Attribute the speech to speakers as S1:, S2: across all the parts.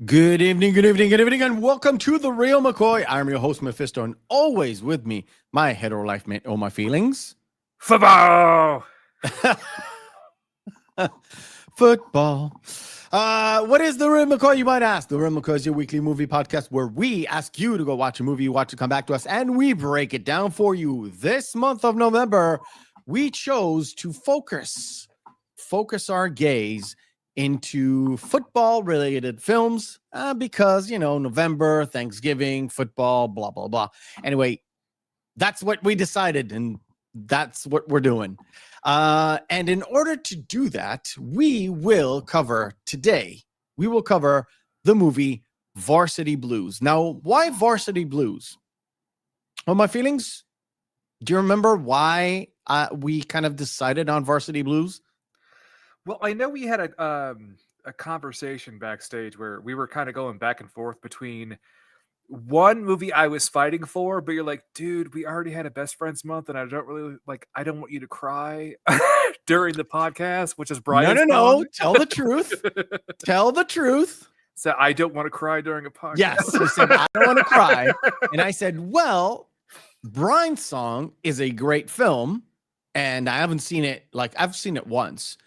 S1: Good evening, good evening, good evening, and welcome to the Reel McCoy. I'm your host, Meffistoe, and always with me, my hetero life mate, all my feelings.
S2: Football.
S1: Football. What is the Reel McCoy, you might ask? The Reel McCoy is your weekly movie podcast where we ask you to go watch a movie, you watch it, come back to us, and we break it down for you. This month of November, we chose to focus our gaze into football-related films because, November, Thanksgiving, football, blah, blah, blah. Anyway, that's what we decided, and that's what we're doing. And in order to do that, we will cover the movie Varsity Blues. Now, why Varsity Blues? Well, my feelings, do you remember why we kind of decided on Varsity Blues?
S2: Well, I know we had a conversation backstage where we were kind of going back and forth between one movie I was fighting for, but you're like, dude, we already had a best friends month, and I don't want you to cry during the podcast, which is Brian's
S1: No. Tell the truth. Tell the truth.
S2: So I don't want to cry during a podcast.
S1: Yes, he said, I don't want to cry. And I said, well, Brian's song is a great film, and I haven't seen it. I've seen it once.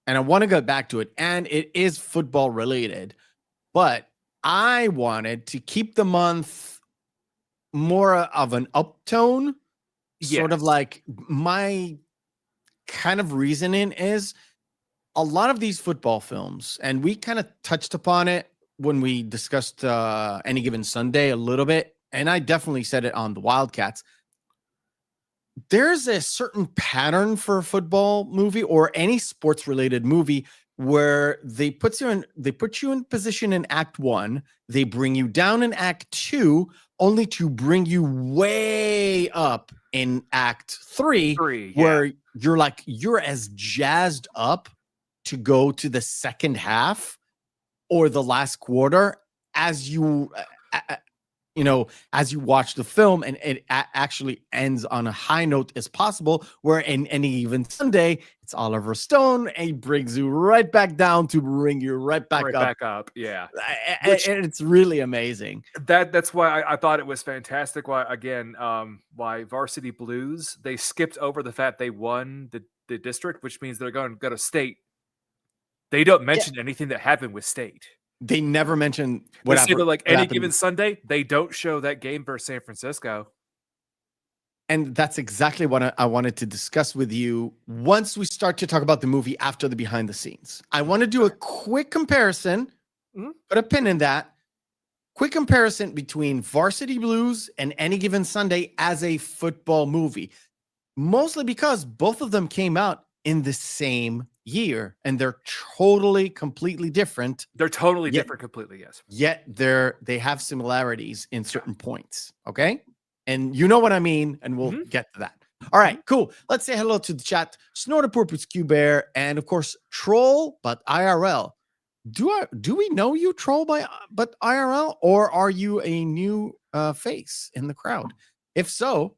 S1: And I want to go back to it, and it is football related, but I wanted to keep the month more of an uptone.
S2: Yes.
S1: Sort of like my kind of reasoning is a lot of these football films, and we kind of touched upon it when we discussed Any Given Sunday a little bit, and I definitely said it on the Wildcats. There's a certain pattern for a football movie or any sports related movie where they put you in position in act 1, they bring you down in act 2, only to bring you way up in act 3, where you're as jazzed up to go to the second half or the last quarter as you as you watch the film, and it actually ends on a high note as possible, where in Any Given Sunday, it's Oliver Stone, and he brings you right back down to bring you right back up.
S2: Yeah.
S1: And it's really amazing.
S2: That's why I thought it was fantastic. Why Varsity Blues, they skipped over the fact they won the district, which means they're going to go to state. They don't mention anything that happened with state.
S1: They never mention
S2: what happened. Any Given Sunday, they don't show that game versus San Francisco.
S1: And that's exactly what I wanted to discuss with you once we start to talk about the movie after the behind the scenes. I want to do a quick comparison, put a pin in that. Quick comparison between Varsity Blues and Any Given Sunday as a football movie. Mostly because both of them came out in the same year, and they're totally completely different.
S2: They're totally different completely, yes.
S1: Yet they have similarities in certain points, okay? And you know what I mean, and we'll get to that. All right, cool. Let's say hello to the chat. Snortapurpus Q Bear, and of course, Troll, but IRL. Do we know you, Troll, but IRL, or are you a new face in the crowd? If so,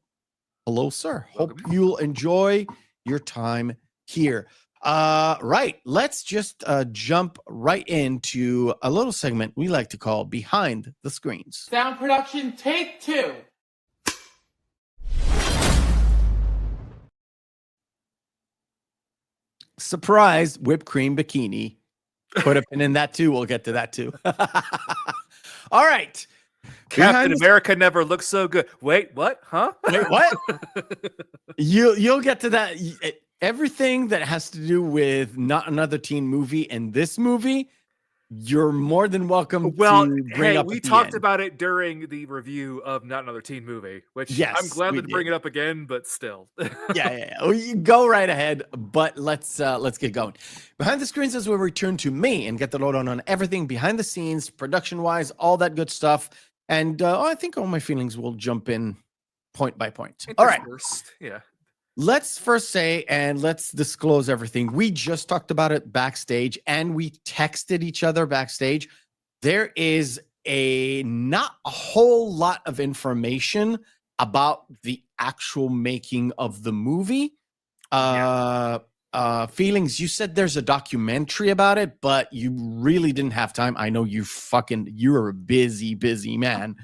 S1: hello, sir.
S2: Welcome.
S1: Hope you'll enjoy your time here. Right. Let's just jump right into a little segment we like to call Behind the Screens.
S3: Sound production, take 2.
S1: Surprise, whipped cream bikini. Put a pin in that too. We'll get to that too. All right.
S2: Captain America never looked so good. Wait, what? Huh?
S1: Wait, what? You'll get to that. Everything that has to do with Not Another Teen Movie in this movie, you're more than welcome to bring up.
S2: We talked about it during the review of Not Another Teen Movie, which I'm glad to bring it up again, but still.
S1: Yeah. Well, you go right ahead, but let's get going. Behind the Screens is where we turn to me and get the lowdown on everything behind the scenes, production-wise, all that good stuff. And I think all my feelings will jump in point by point. All right.
S2: Yeah.
S1: Let's first say, and let's disclose everything. We just talked about it backstage, and we texted each other backstage. There is not a whole lot of information about the actual making of the movie. feelings. You said there's a documentary about it, but you really didn't have time. I know you're a busy man.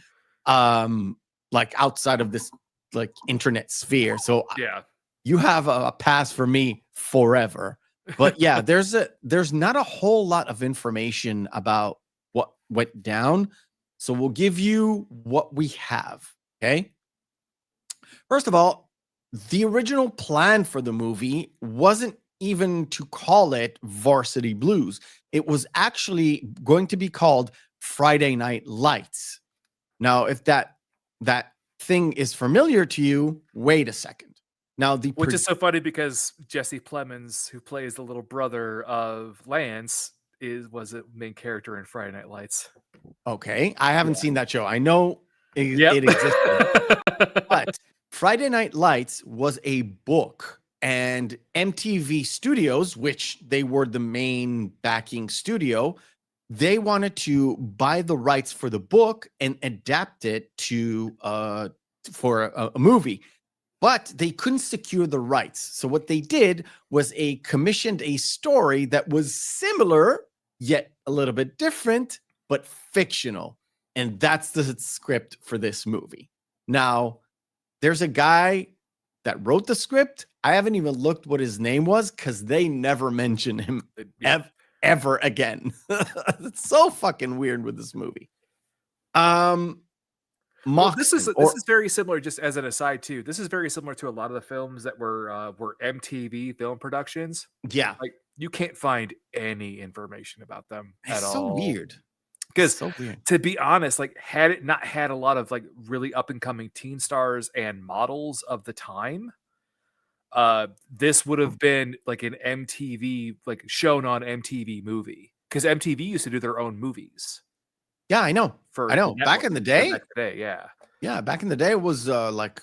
S1: Like outside of this like internet sphere. So
S2: Yeah.
S1: you have a pass for me forever. But yeah, there's not a whole lot of information about what went down. So we'll give you what we have. Okay. First of all, the original plan for the movie wasn't even to call it Varsity Blues. It was actually going to be called Friday Night Lights. Now, if that thing is familiar to you, wait a second. Now,
S2: Which is so funny because Jesse Plemons, who plays the little brother of Lance, was a main character in Friday Night Lights.
S1: Okay, I haven't seen that show. I know it existed, but Friday Night Lights was a book, and MTV Studios, which they were the main backing studio, they wanted to buy the rights for the book and adapt it to for a movie. But they couldn't secure the rights. So what they did was commissioned a story that was similar, yet a little bit different, but fictional. And that's the script for this movie. Now, there's a guy that wrote the script. I haven't even looked what his name was because they never mention him ever again. It's so fucking weird with this movie.
S2: This is very similar. Just as an aside, too, this is very similar to a lot of the films that were MTV film productions.
S1: Yeah,
S2: like you can't find any information about them at all.
S1: So weird.
S2: Because
S1: so weird.
S2: To be honest, like had it not had a lot of like really up and coming teen stars and models of the time, this would have been like an MTV, like shown on MTV movie. Because MTV used to do their own movies.
S1: Yeah, I know. Back in the day.
S2: Yeah.
S1: Yeah, back in the day, it was like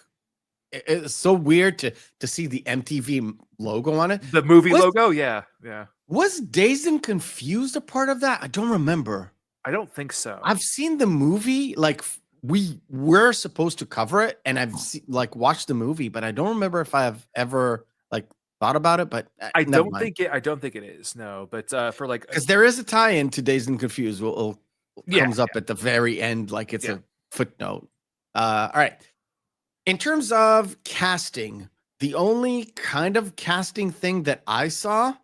S1: it's so weird to see the MTV logo on it.
S2: The movie logo, yeah.
S1: Was Dazed and Confused a part of that? I don't remember.
S2: I don't think so.
S1: I've seen the movie, like we were supposed to cover it, and I've watched the movie, but I don't remember if I've ever like thought about it. But
S2: I don't think it is. No, but for like
S1: because there is a tie-in to Dazed and Confused. Comes up at the very end, like it's a footnote. All right. In terms of casting, the only kind of casting thing that I saw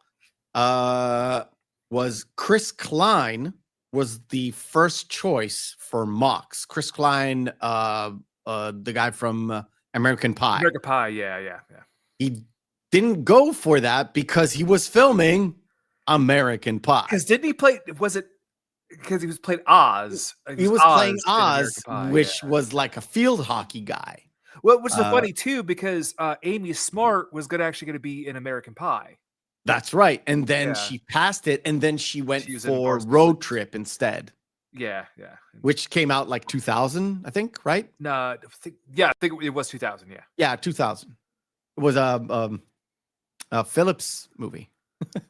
S1: was Chris Klein was the first choice for Mox. Chris Klein, the guy from American Pie.
S2: American Pie, yeah.
S1: He didn't go for that because he was filming American Pie.
S2: Because didn't he play? Was it? Because he was playing Oz.
S1: He was playing Oz, which was like a field hockey guy.
S2: Well, which is funny too, because Amy Smart was actually going to be in American Pie.
S1: That's right. And then she passed it, and then she went for Road Trip instead.
S2: Yeah.
S1: Which came out like 2000, I think, right?
S2: No, I think it was 2000. Yeah.
S1: Yeah, 2000. It was a Phillips movie. All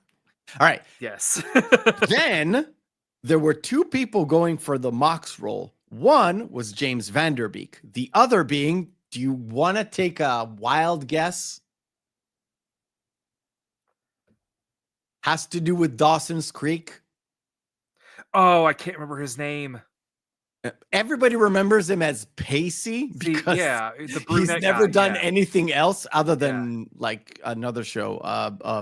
S1: right.
S2: Yes.
S1: Then there were two people going for the Mox role. One was James Van Der Beek. The other being, do you want to take a wild guess? Has to do with Dawson's Creek.
S2: Oh, I can't remember his name.
S1: Everybody remembers him as Pacey because he's never done anything else other than like another show,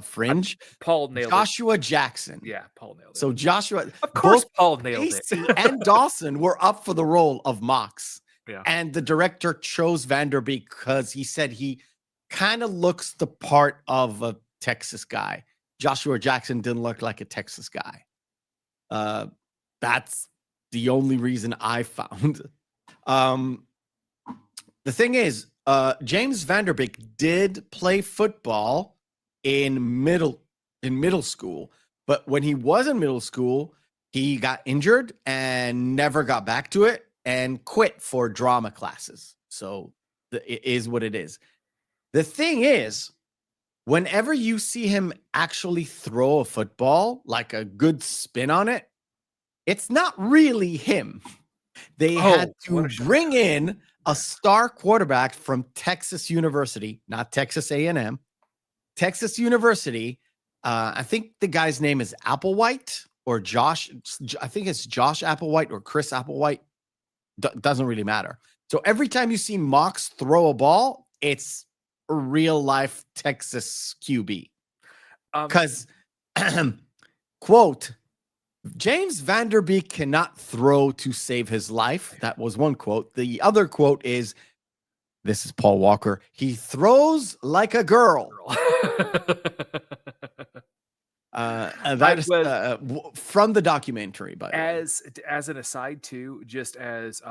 S1: Fringe.
S2: Paul nailed
S1: Joshua Jackson.
S2: Yeah, Paul nailed it.
S1: So Joshua,
S2: of course, Paul nailed
S1: Pacey and Dawson were up for the role of Mox.
S2: Yeah.
S1: And the director chose Van Der Beek because he said he kind of looks the part of a Texas guy. Joshua Jackson didn't look like a Texas guy. That's the only reason I found. The thing is, James Van Der Beek did play football in middle school, but when he was in middle school, he got injured and never got back to it and quit for drama classes. So it is what it is. The thing is, whenever you see him actually throw a football, like a good spin on it, it's not really him. They had to bring in a star quarterback from Texas University, not Texas A&M, Texas University, I think the guy's name is Applewhite or Josh. I think it's Josh Applewhite or Chris Applewhite. Doesn't really matter. So every time you see Mox throw a ball, it's a real life Texas QB. Because, quote, James Van Der Beek cannot throw to save his life. That was one quote. The other quote is, this is Paul Walker, he throws like a girl. That is from the documentary, by the way.
S2: As an aside too, just as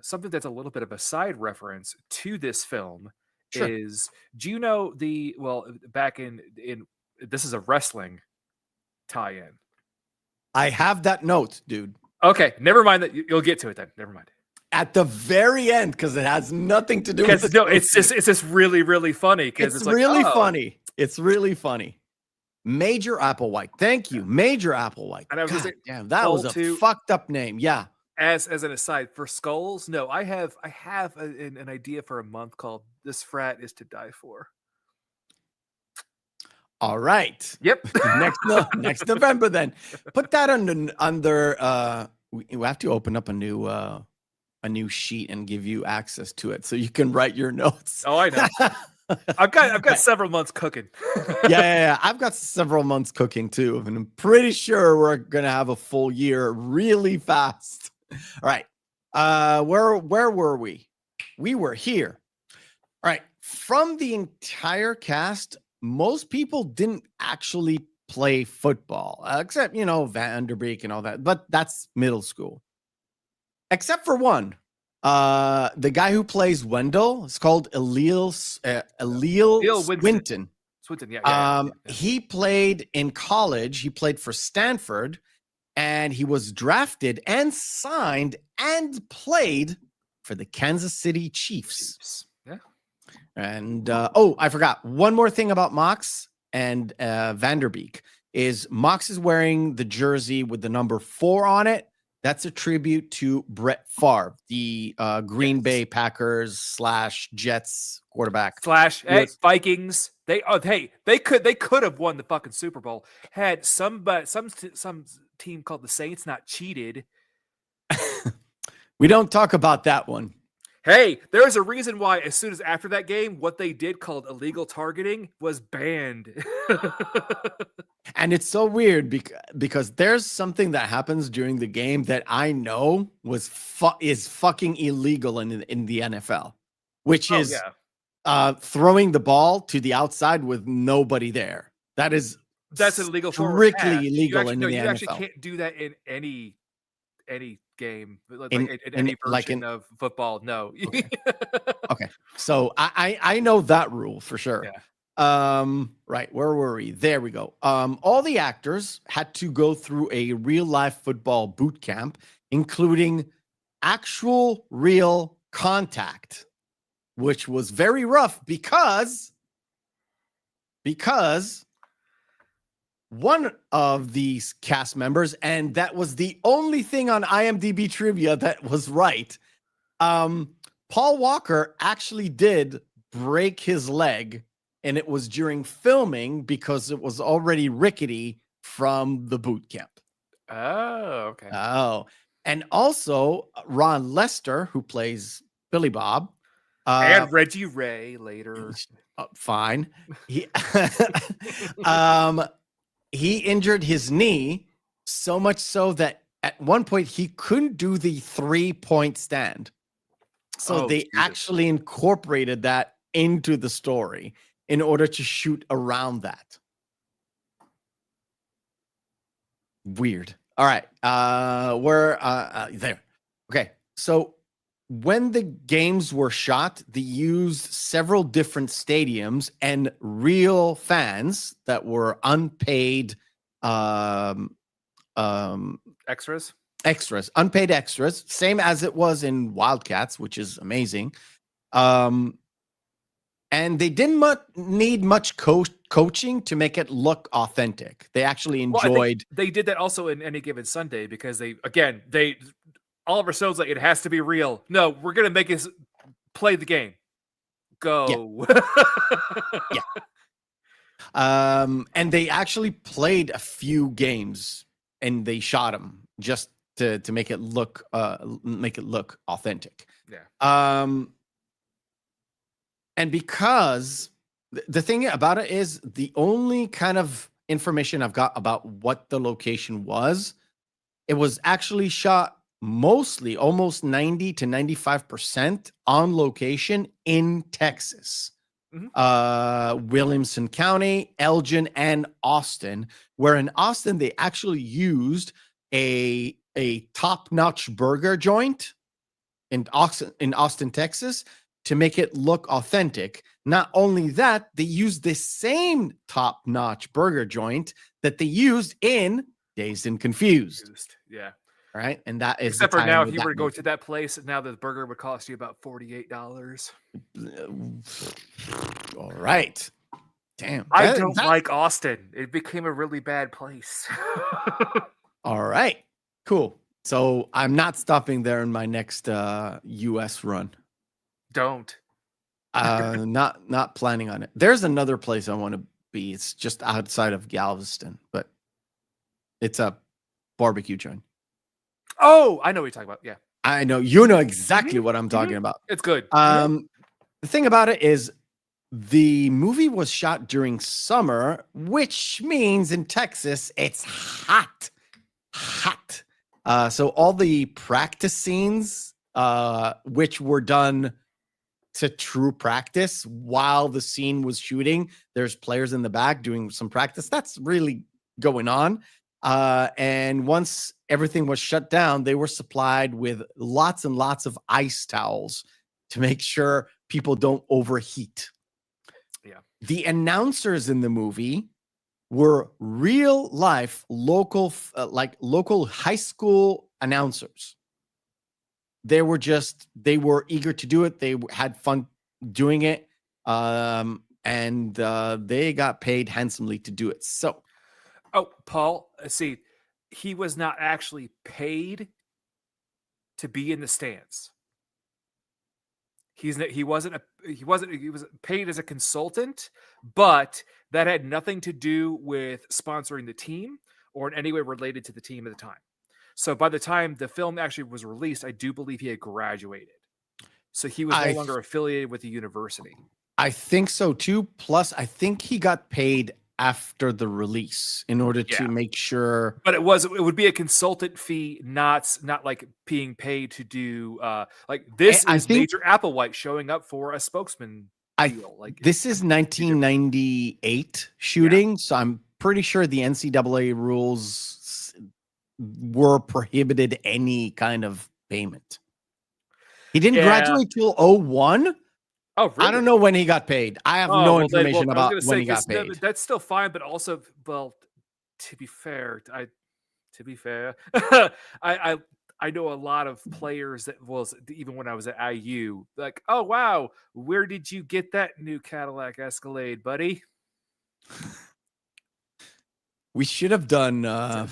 S2: something that's a little bit of a side reference to this film,
S1: Sure.
S2: is, do you know back in this is a wrestling tie-in.
S1: I have that note, dude.
S2: Okay, never mind that. You'll get to it then. Never mind.
S1: At the very end, because it has nothing to do with it.
S2: No, it's just really, really funny because
S1: It's
S2: like,
S1: really funny. It's really funny. Major Applewhite. Thank you. Major Applewhite.
S2: And I was
S1: God
S2: gonna say,
S1: damn, that was a fucked up name. Yeah.
S2: As an aside, for Skulls, no, I have an idea for a month called "This Frat Is to Die For."
S1: All right.
S2: Yep.
S1: next November, then put that under. We have to open up a new sheet and give you access to it so you can write your notes.
S2: Oh, I know. I've got several months cooking.
S1: yeah. I've got several months cooking too, and I'm pretty sure we're gonna have a full year really fast. All right. Where were we? We were here. All right. From the entire cast, most people didn't actually play football, except, Van Der Beek and all that, but that's middle school. Except for one. The guy who plays Wendell is called Aleal Swinton.
S2: Swinton, yeah.
S1: He played in college. He played for Stanford, and he was drafted and signed and played for the Kansas City Chiefs.
S2: Yeah.
S1: And I forgot one more thing about Mox and Van Der Beek is Mox is wearing the jersey with the number 4 on it. That's a tribute to Brett Favre, the Green Bay Packers / Jets quarterback.
S2: / Vikings. They could have won the fucking Super Bowl had some team called the Saints not cheated.
S1: We don't talk about that one.
S2: Hey, there's a reason why as soon as after that game, what they did called illegal targeting was banned.
S1: And it's so weird because there's something that happens during the game that I know is fucking illegal in the NFL, which is throwing the ball to the outside with nobody there. That's
S2: illegal.
S1: Strictly illegal in the NFL.
S2: You actually can't do that in any game, in any version of football. No.
S1: Okay. So I know that rule for sure.
S2: Yeah.
S1: Right. Where were we? There we go. All the actors had to go through a real life football boot camp, including actual real contact, which was very rough because one of these cast members, and that was the only thing on IMDb trivia that was right. Paul Walker actually did break his leg, and it was during filming because it was already rickety from the boot camp.
S2: Oh, okay.
S1: Oh, and also Ron Lester, who plays Billy Bob,
S2: and Reggie Ray later.
S1: Fine. He injured his knee so much so that at one point he couldn't do the 3-point stand. So they actually incorporated that into the story in order to shoot around that. Weird. All right. We're there. Okay. So when the games were shot, they used several different stadiums and real fans that were unpaid
S2: Extras,
S1: unpaid extras, same as it was in Wildcats, which is amazing. And they didn't need much coaching to make it look authentic. They actually enjoyed.
S2: They did that also in Any Given Sunday because Oliver Stone's like, it has to be real. No, we're gonna make us play the game. Go.
S1: Yeah. And they actually played a few games and they shot them just to make it look authentic.
S2: Yeah.
S1: And because the thing about it is the only kind of information I've got about what the location was, it was actually shot mostly almost 90 to 95% on location in Texas. Williamson County, Elgin, and Austin, where in Austin they actually used a top-notch burger joint in Austin, Texas, to make it look authentic. Not only that, they used the same top-notch burger joint that they used in Dazed and Confused.
S2: Yeah.
S1: Right. And that is
S2: except for now, if you were to go to that place, now the burger would cost you about $48.
S1: All right. Damn.
S2: I don't like Austin. It became a really bad place.
S1: All right. Cool. So I'm not stopping there in my next US run.
S2: Don't.
S1: Not planning on it. There's another place I want to be. It's just outside of Galveston, but it's a barbecue joint.
S2: Oh, I know what you're talking about. Yeah.
S1: I know. You know exactly what I'm talking about.
S2: It's good.
S1: The thing about it is the movie was shot during summer, which means in Texas, it's hot. So all the practice scenes, which were done to true practice while the scene was shooting, there's players in the back doing some practice. That's really going on. And once everything was shut down, they were supplied with lots and lots of ice towels to make sure people don't overheat.
S2: Yeah.
S1: The announcers in the movie were real life local high school announcers. They were eager to do it. They had fun doing it. And they got paid handsomely to do it. So,
S2: oh, Paul, see, he was not actually paid to be in the stands. He was paid as a consultant, but that had nothing to do with sponsoring the team or in any way related to the team at the time. So by the time the film actually was released, I do believe he had graduated. So he was no longer affiliated with the university. I
S1: think so too. Plus, I think he got paid after the release in order to make sure.
S2: But it would be a consultant fee, not like being paid to do like this is Major Applewhite showing up for a spokesman deal. Like
S1: this is 1998 shooting, so I'm pretty sure the NCAA rules were prohibited any kind of payment. He didn't graduate till 01.
S2: Oh, really?
S1: I don't know when he got paid. I have no information about when he got paid.
S2: That's still fine, but also, well, to be fair, I know a lot of players that was even when I was at IU, like, oh wow, where did you get that new Cadillac Escalade, buddy?
S1: We should have done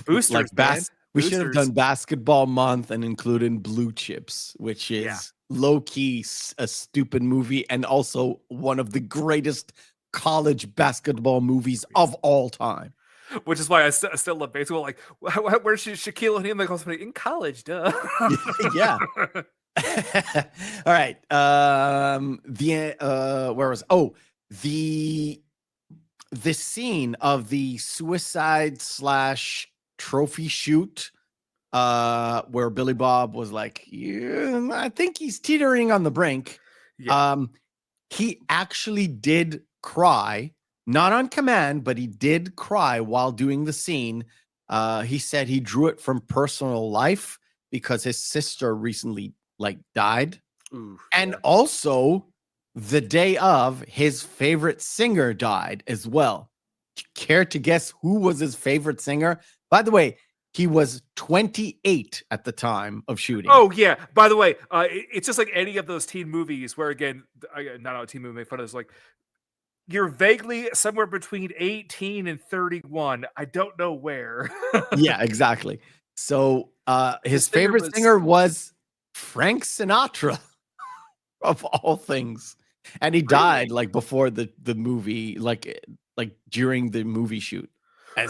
S2: boosters,
S1: we should have done basketball month and included Blue Chips, which is low-key a stupid movie and also one of the greatest college basketball movies of all time.
S2: Which is why I still love baseball. Like, where's Shaquille O'Neal? Like, in college, duh.
S1: Yeah. All right. Where was? Oh, the scene of the suicide / trophy shoot, where Billy Bob was like, yeah, I think he's teetering on the brink. Yeah. He actually did cry. Not on command, but he did cry while doing the scene. He said he drew it from personal life because his sister recently died.
S2: Ooh,
S1: and also the day of his favorite singer died as well. Care to guess who was his favorite singer? By the way, he was 28 at the time of shooting.
S2: Oh, yeah. By the way, it's just like any of those teen movies where, again, not a teen movie, make fun of this, like, you're vaguely somewhere between 18 and 31. I don't know where.
S1: Yeah, exactly. So his favorite singer was Frank Sinatra, of all things. And he died before the movie, like during the movie shoot.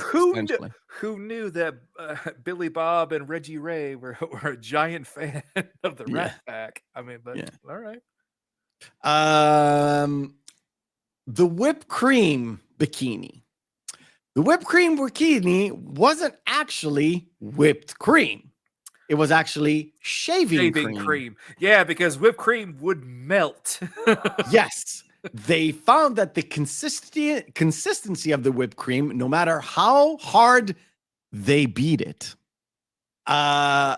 S2: Who
S1: Essentially.
S2: knew that Billy Bob and Reggie Ray were a giant fan of the
S1: Yeah.
S2: Rat Pack? I mean, but
S1: Yeah.
S2: all right.
S1: The whipped cream bikini. The whipped cream bikini wasn't actually whipped cream. It was actually shaving cream.
S2: Yeah, because whipped cream would melt.
S1: Yes. They found that the consistency of the whipped cream, no matter how hard they beat it,
S2: Yeah,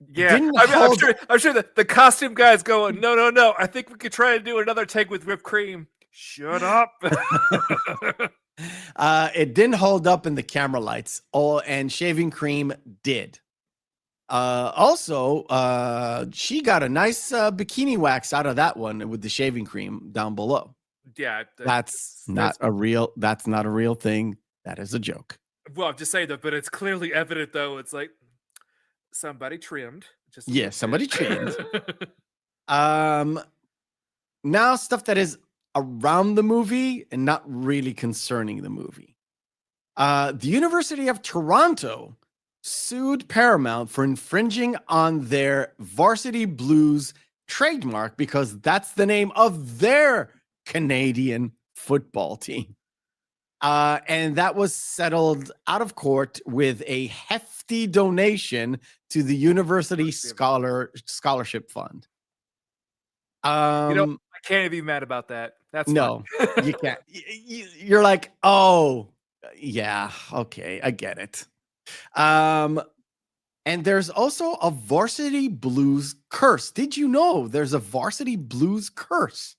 S1: didn't
S2: I'm sure that the costume guy's going, no. I think we could try to do another take with whipped cream. Shut up.
S1: It didn't hold up in the camera lights. And shaving cream did. Also, she got a nice bikini wax out of that one with the shaving cream down below.
S2: Yeah,
S1: that's not a real thing. That is a joke.
S2: Well, I'm just saying that, but it's clearly evident though. It's like somebody trimmed.
S1: Somebody trimmed. Now stuff that is around the movie and not really concerning the movie. The University of Toronto sued Paramount for infringing on their Varsity Blues trademark because that's the name of their Canadian football team. And that was settled out of court with a hefty donation to the University Scholarship Fund.
S2: I can't be mad about that. That's
S1: no, you can't. You're like, oh, yeah, okay, I get it. And there's also a Varsity Blues curse. Did you know there's a Varsity Blues curse?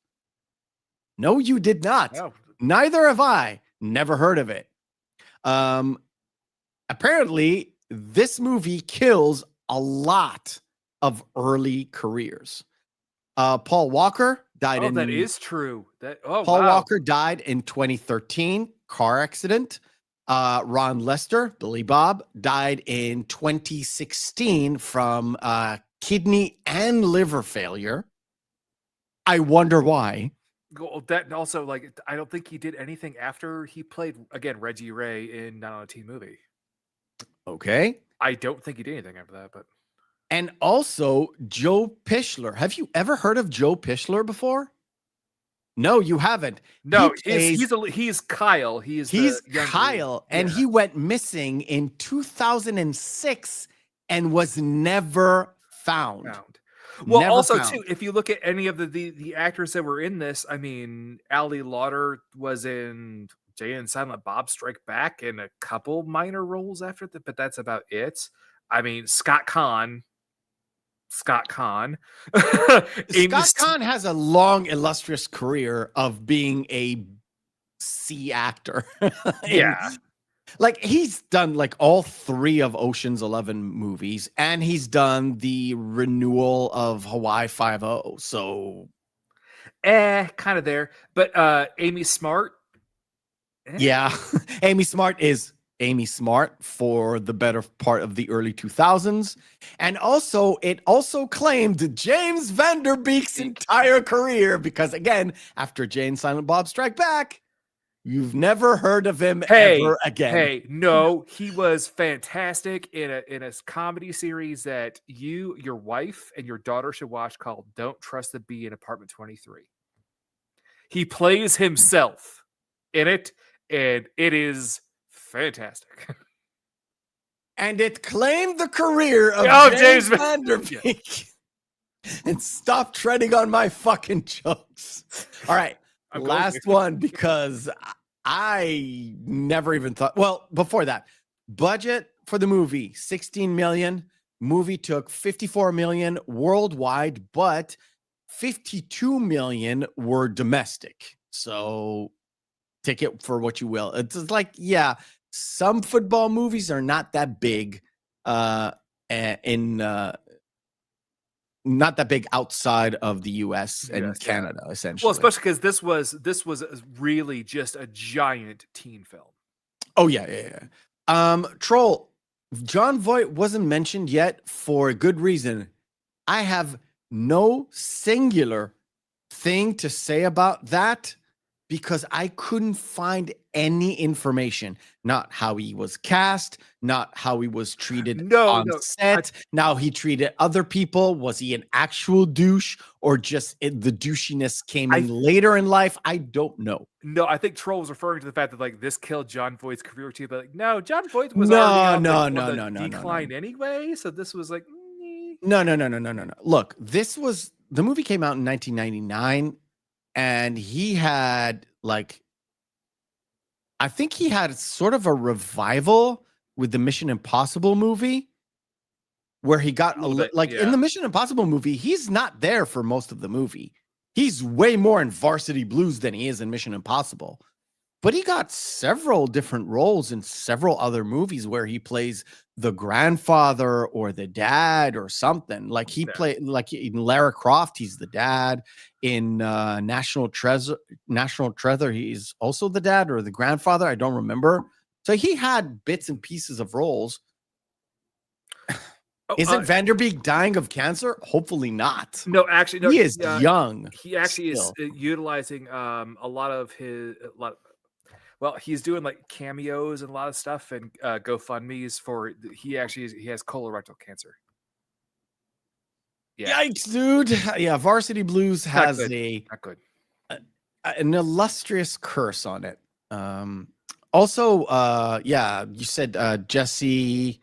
S1: No, you did not.
S2: No.
S1: Neither have I. Never heard of it. Apparently, this movie kills a lot of early careers. Paul Walker died in.
S2: That is true.
S1: Paul Walker died in 2013, car accident. Ron Lester, Billy Bob, died in 2016 from kidney and liver failure. I wonder why.
S2: That also, like, I don't think he did anything after he played again Reggie Ray in Not on a Teen Movie.
S1: Okay.
S2: I don't think he did anything after that, but.
S1: And also Joe Pichler. Have you ever heard of Joe Pichler before? No, you haven't.
S2: No, he's Kyle. He's
S1: Kyle, and he went missing in 2006 and was never found.
S2: Well, never also found. Too, if you look at any of the actors that were in this, I mean, Ali Larter was in Jay and Silent Bob Strike Back and a couple minor roles after that, but that's about it. I mean, Scott Conn. Scott Conn
S1: has a long, illustrious career of being a C actor.
S2: Yeah.
S1: Like he's done like all 3 of Ocean's 11 movies, and he's done the renewal of Hawaii Five-0. So
S2: kind of there. But Amy Smart.
S1: Yeah. Amy Smart is Amy Smart for the better part of the early 2000s. And also, it also claimed James Van Der Beek's entire career because, again, after Jay and Silent Bob Strike Back, you've never heard of him ever again.
S2: Hey, no, he was fantastic in a comedy series that your wife, and your daughter should watch called Don't Trust the Bee in Apartment 23. He plays himself in it, and it is fantastic.
S1: And it claimed the career of James Van Der Beek. And stop treading on my fucking jokes. All right. Last one, because I never even thought. Well, before that, budget for the movie, $16 million. Movie took $54 million worldwide, but $52 million were domestic. So take it for what you will. It's like, yeah, some football movies are not that big not that big outside of the US and Canada, essentially.
S2: Well, especially because this was really just a giant teen film.
S1: Oh, yeah. Troll, Jon Voight wasn't mentioned yet for a good reason. I have no singular thing to say about that because I couldn't find any information. Not how he was cast, not how he was treated on set, now he treated other people. Was he an actual douche or just the douchiness came in later in life? I don't know.
S2: No, I think Troll was referring to the fact that like this killed Jon Voight's career too, but like no, Jon Voight was already on the decline anyway. So this was like
S1: no. Look, the movie came out in 1999. And he had I think he had sort of a revival with the Mission Impossible movie where he got in the Mission Impossible movie, he's not there for most of the movie. He's way more in Varsity Blues than he is in Mission Impossible. But he got several different roles in several other movies where he plays the grandfather or the dad or something. Like he played, like in Lara Croft, he's the dad. In National Treasure, he's also the dad or the grandfather. I don't remember. So he had bits and pieces of roles. Isn't Van Der Beek dying of cancer? Hopefully not.
S2: No, actually, no.
S1: He is young.
S2: He actually is utilizing a lot of his. Well, he's doing like cameos and a lot of stuff and GoFundMe's for. He has colorectal cancer. Yeah.
S1: Yikes, dude. Yeah, Varsity Blues has
S2: not good.
S1: An illustrious curse on it. Also, you said Jesse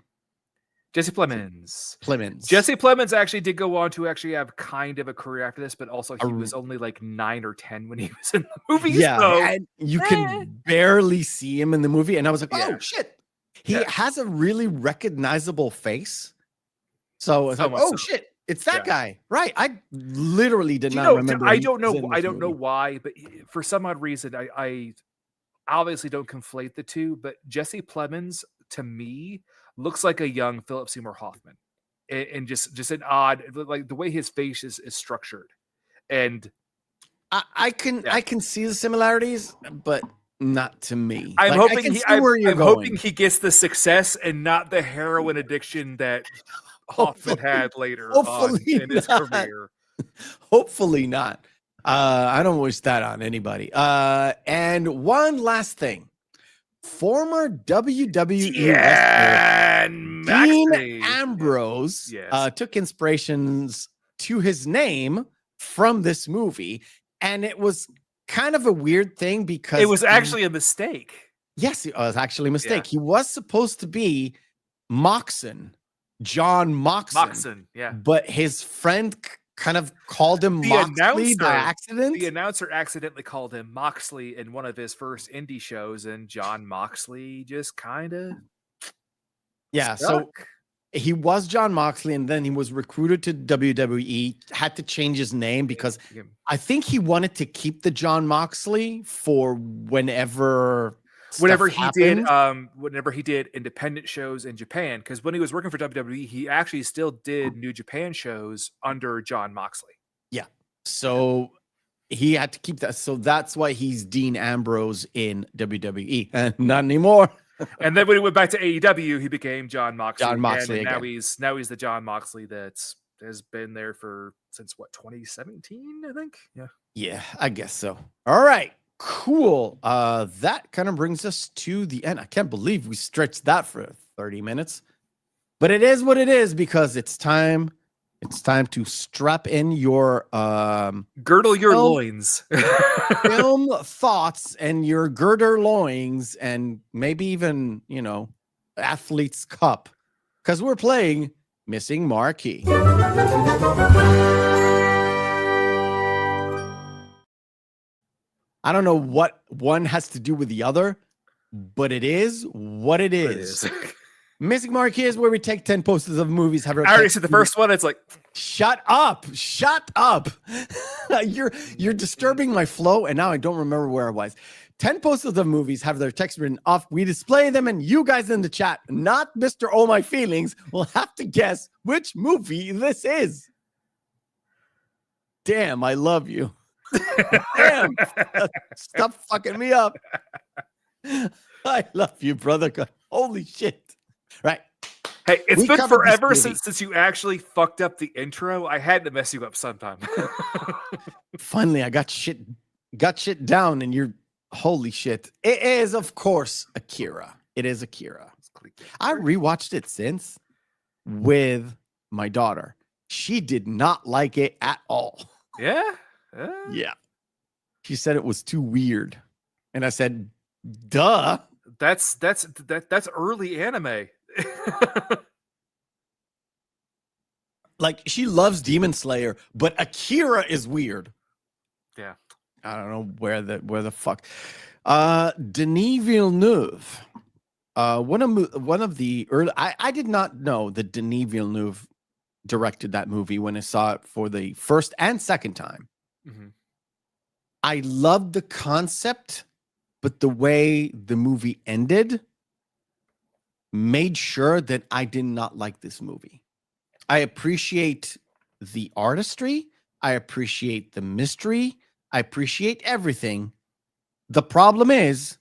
S2: Plemons.
S1: Plemons.
S2: Jesse Plemons actually did go on to actually have kind of a career after this, but also he was only like 9 or 10 when he was in the movie.
S1: Yeah,
S2: so,
S1: and you can barely see him in the movie. And I was like, oh, shit. He has a really recognizable face. So it's like, oh, shit. It's that guy. Right. I literally did not remember.
S2: I don't know why, but for some odd reason, I obviously don't conflate the two, but Jesse Plemons to me looks like a young Philip Seymour Hoffman, and just an odd, like the way his face is structured. And
S1: I can see the similarities, but not to me.
S2: I'm hoping he gets the success and not the heroin addiction that Hoffman had later on in his career.
S1: Hopefully not. I don't wish that on anybody. And one last thing. Former WWE wrestler Dean Ambrose took inspirations to his name from this movie, and it was kind of a weird thing because
S2: it was actually a mistake.
S1: Yes, it was actually a mistake. He was supposed to be John Moxon, but his friend kind of called him Moxley by accident.
S2: The announcer accidentally called him Moxley in one of his first indie shows, and John Moxley just kind of stuck.
S1: So he was John Moxley, and then he was recruited to WWE, had to change his name because I think he wanted to keep the John Moxley for whenever he did independent shows in Japan, because when he was working for WWE, he actually still did New Japan shows under John Moxley. Yeah. So he had to keep that. So that's why he's Dean Ambrose in WWE, and not anymore.
S2: And then when he went back to AEW, he became John Moxley.
S1: John Moxley
S2: and
S1: again.
S2: now he's the John Moxley has been there since 2017, I think. Yeah.
S1: Yeah, I guess so. All right. Cool. That kind of brings us to the end. I can't believe we stretched that for 30 minutes, but it is what it is because it's time to strap in your
S2: girdle your loins,
S1: film thoughts, and your girder loins, and maybe even athlete's cup, because we're playing Missing Marquee. I don't know what one has to do with the other, but it is what it is. Missing Marquee is where we take 10 posters of movies.
S2: I already said the first one. It's like,
S1: shut up. You're disturbing my flow, and now I don't remember where I was. 10 posters of movies have their text written off. We display them, and you guys in the chat, not Mr. Oh My Feelings, will have to guess which movie this is. Damn, I love you. Damn, stop fucking me up. I love you, brother. God, holy shit. Right.
S2: Hey, it's been forever since you actually fucked up the intro. I had to mess you up sometime.
S1: Finally, I got shit got shit down, and you're holy shit. It is, of course, Akira. It is Akira. I rewatched it since with my daughter. She did not like it at all.
S2: Yeah.
S1: Yeah. She said it was too weird. And I said, duh.
S2: That's early anime.
S1: Like, she loves Demon Slayer, but Akira is weird.
S2: Yeah.
S1: I don't know where the fuck. Denis Villeneuve. One of the early, I did not know that Denis Villeneuve directed that movie when I saw it for the first and second time.
S2: Mm-hmm.
S1: I loved the concept, but the way the movie ended made sure that I did not like this movie. I appreciate the artistry. I appreciate the mystery. I appreciate everything. The problem is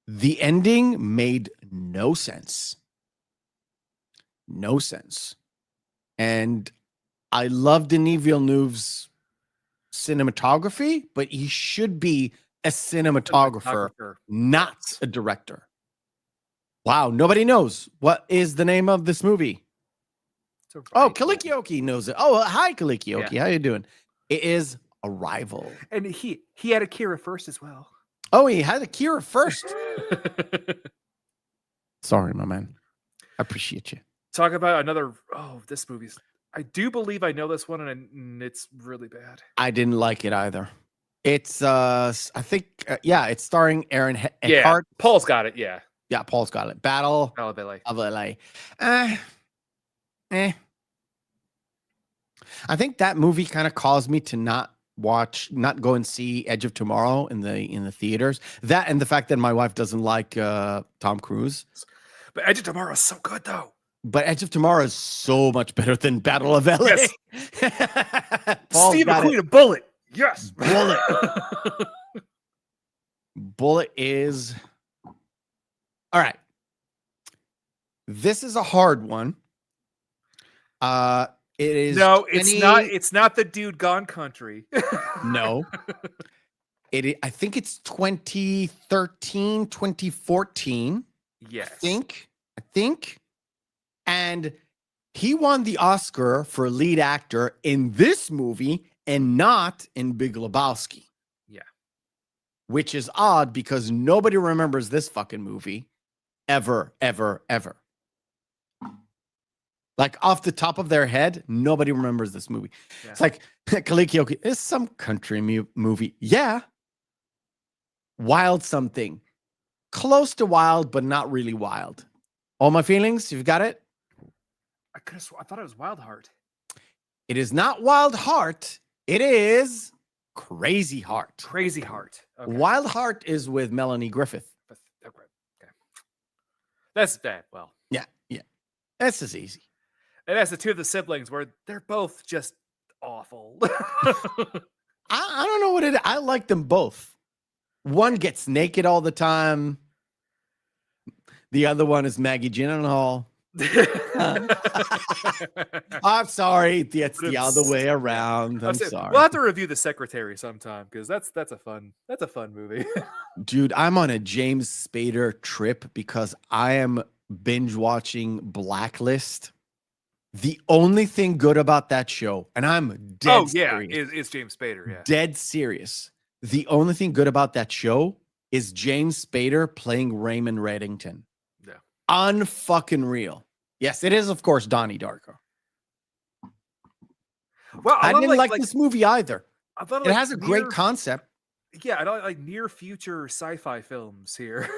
S1: the ending made no sense. No sense. And I love Denis Villeneuve's cinematography, but he should be a cinematographer, not a director. Wow, nobody knows. What is the name of this movie? Oh, Kalikioki knows it. Oh, hi, Kalikioki.
S2: Yeah.
S1: How you doing? It is Arrival.
S2: And he had Akira first as well.
S1: Oh, he had Akira first. Sorry, my man. I appreciate you.
S2: Talk about another. Oh, this movie's. I do believe I know this one, and it's really bad.
S1: I didn't like it either. It's I think it's starring Aaron Eckhart.
S2: Yeah, Paul's got it. Yeah,
S1: Paul's got it. Battle
S2: of LA.
S1: Of LA. I think that movie kind of caused me to not go and see Edge of Tomorrow in the theaters. That and the fact that my wife doesn't like Tom Cruise.
S2: But Edge of Tomorrow is so good, though.
S1: But Edge of Tomorrow is so much better than Battle of LA.
S2: Yes. Steve McQueen, a Bullet. Yes.
S1: Bullet. Bullet is... All right. This is a hard one. It is...
S2: No, it's not the Dude Gone Country.
S1: No. I think it's 2013, 2014.
S2: Yes.
S1: I think. And he won the Oscar for lead actor in this movie and not in Big Lebowski.
S2: Yeah.
S1: Which is odd because nobody remembers this fucking movie ever, ever, ever. Like off the top of their head, nobody remembers this movie. Yeah. It's like Kalikioki is some country movie. Yeah. Wild something. Close to wild, but not really wild. All My Feelings, you've got it?
S2: I thought it was Wild Heart.
S1: It is not Wild Heart. It is Crazy Heart.
S2: Crazy Heart.
S1: Okay. Wild Heart is with Melanie Griffith.
S2: Okay. That's that. Well.
S1: Yeah. That's just easy.
S2: And that's the two of the siblings where they're both just awful.
S1: I don't know what it is. I like them both. One gets naked all the time. The other one is Maggie Gyllenhaal. I'm sorry. It's the other way around. I'm sorry.
S2: We'll have to review The Secretary sometime because that's a fun movie.
S1: Dude, I'm on a James Spader trip because I am binge watching Blacklist. The only thing good about that show, and I'm dead serious.
S2: It's James Spader. Yeah,
S1: dead serious. The only thing good about that show is James Spader playing Raymond Reddington.
S2: Yeah,
S1: unfucking real. Yes, it is, of course, Donnie Darko.
S2: Well,
S1: I didn't like this movie either.
S2: I thought
S1: it has a great concept.
S2: Yeah, I don't like near future sci-fi films here.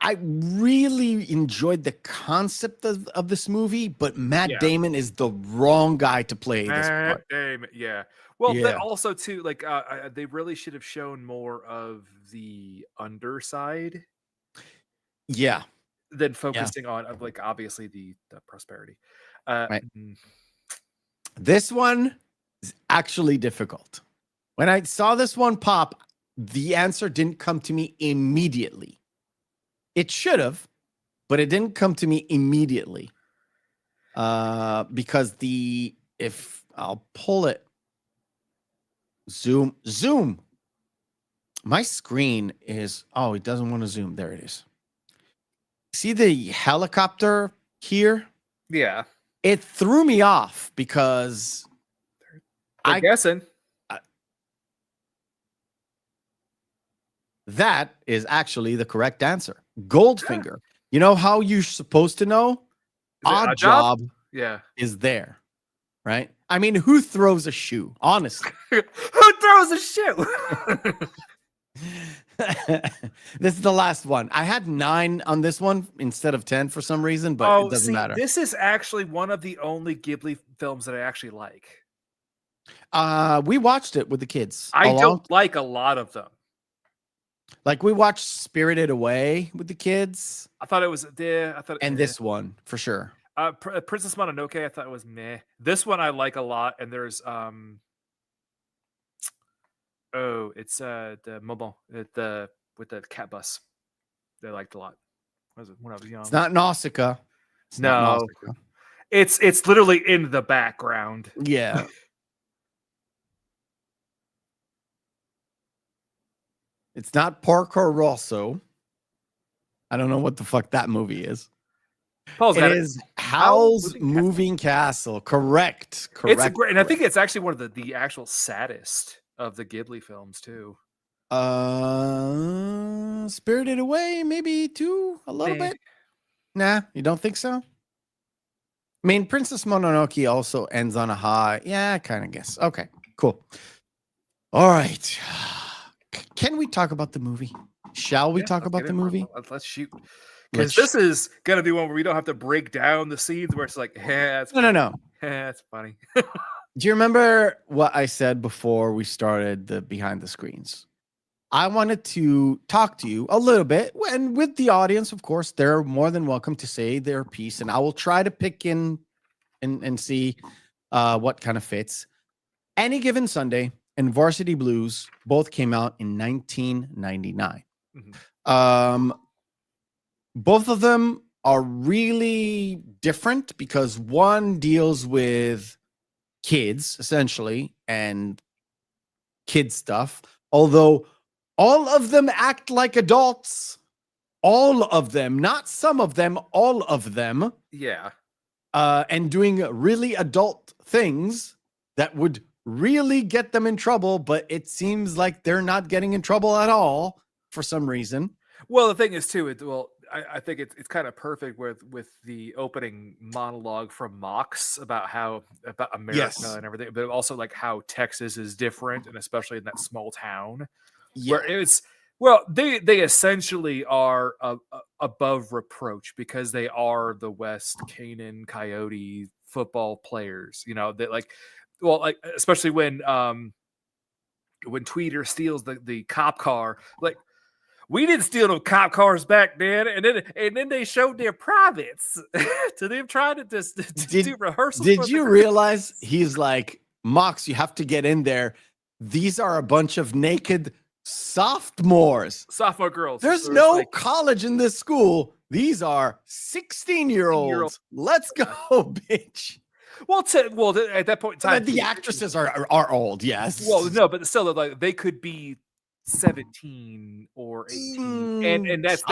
S1: I really enjoyed the concept of this movie, but Matt Damon is the wrong guy to play this part.
S2: Damon, yeah. Well, but also too, like they really should have shown more of the underside.
S1: Yeah.
S2: Than focusing on like obviously the prosperity.
S1: Right. This one is actually difficult. When I saw this one pop, the answer didn't come to me immediately. It should have, but it didn't come to me immediately. Because if I'll pull it. Zoom. My screen is, oh, it doesn't want to zoom. There it is. See the helicopter here?
S2: Yeah.
S1: It threw me off because
S2: I'm guessing.
S1: That is actually the correct answer. Goldfinger. You know how you're supposed to know? Odd Job
S2: Yeah.
S1: is there, right? I mean, who throws a shoe? Honestly.
S2: Who throws a shoe?
S1: This is the last one. I had 9 on this one instead of 10 for some reason, but it doesn't matter.
S2: This is actually one of the only Ghibli films that I actually like.
S1: We watched it with the kids.
S2: I don't like a lot of them.
S1: Like we watched Spirited Away with the kids.
S2: I thought it was and
S1: this one for sure.
S2: Princess Mononoke, I thought it was meh. This one I like a lot, and there's it's the Momo with the cat bus. They liked a lot. Was it when I was young?
S1: It's not Nausicaa.
S2: It's literally in the background.
S1: Yeah. It's not Porco Rosso. I don't know what the fuck that movie is.
S2: Paul's
S1: it is Howl's Moving Castle. Correct.
S2: It's great, and I think it's actually one of the actual saddest of the Ghibli films too.
S1: Spirited Away, maybe too, a little bit. Nah, you don't think so? I mean, Princess Mononoke also ends on a high. Yeah, I kind of guess. Okay, cool. All right. Can we talk about the movie? Shall we talk about the movie?
S2: Let's shoot. Because this is going to be one where we don't have to break down the scenes where it's like, that's
S1: no.
S2: That's funny.
S1: Do you remember what I said before we started the behind the screens? I wanted to talk to you a little bit, and with the audience, of course, they're more than welcome to say their piece, and I will try to pick in and see what kind of fits. Any Given Sunday and Varsity Blues both came out in 1999. Mm-hmm. Both of them are really different because one deals with kids, essentially, and kid stuff, although all of them act like adults. All of them, not some of them, all of them.
S2: Yeah.
S1: And doing really adult things that would really get them in trouble, but it seems like they're not getting in trouble at all for some reason.
S2: Well, the thing is too, I think it's kind of perfect with the opening monologue from Mox about America and everything, but also like how Texas is different, and especially in that small town where it's they essentially are above reproach because they are the West Canaan Coyote football players. You know, they especially when Tweeter steals the cop car, like. We didn't steal no cop cars back then, and then they showed their privates to them trying to do rehearsals.
S1: Did you realize he's like, Mox, you have to get in there. These are a bunch of naked sophomore
S2: girls.
S1: There's no college in this school. These are 16-year-olds. Let's go, bitch.
S2: Well, at that point in time,
S1: the actresses are old. Yes.
S2: Well, no, but still, like they could be 17 or 18 and that's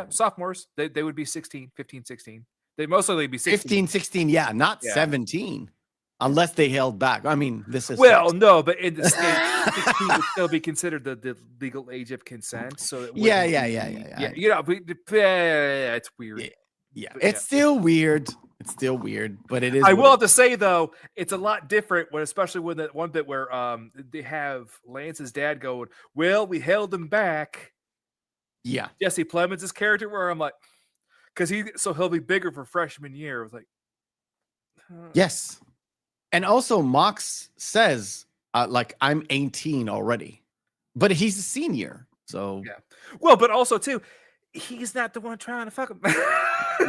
S2: sophomores. They would be 16, 15, 16. They mostly be 16.
S1: 15, 16, not 17 unless they held back. I mean, this is
S2: no, but in the state 16 would still be considered the legal age of consent, so it
S1: yeah,
S2: you know, it's weird.
S1: It's still weird. It's still weird, but it is.
S2: I will have to say though, it's a lot different especially when that one bit where they have Lance's dad going, "Well, we held him back."
S1: Yeah,
S2: Jesse Plemons' character, where I'm like, because he'll be bigger for freshman year. I was like,
S1: yes, and also Mox says, like, I'm 18 already, but he's a senior, so
S2: yeah. Well, but also too, he's not the one trying to fuck him.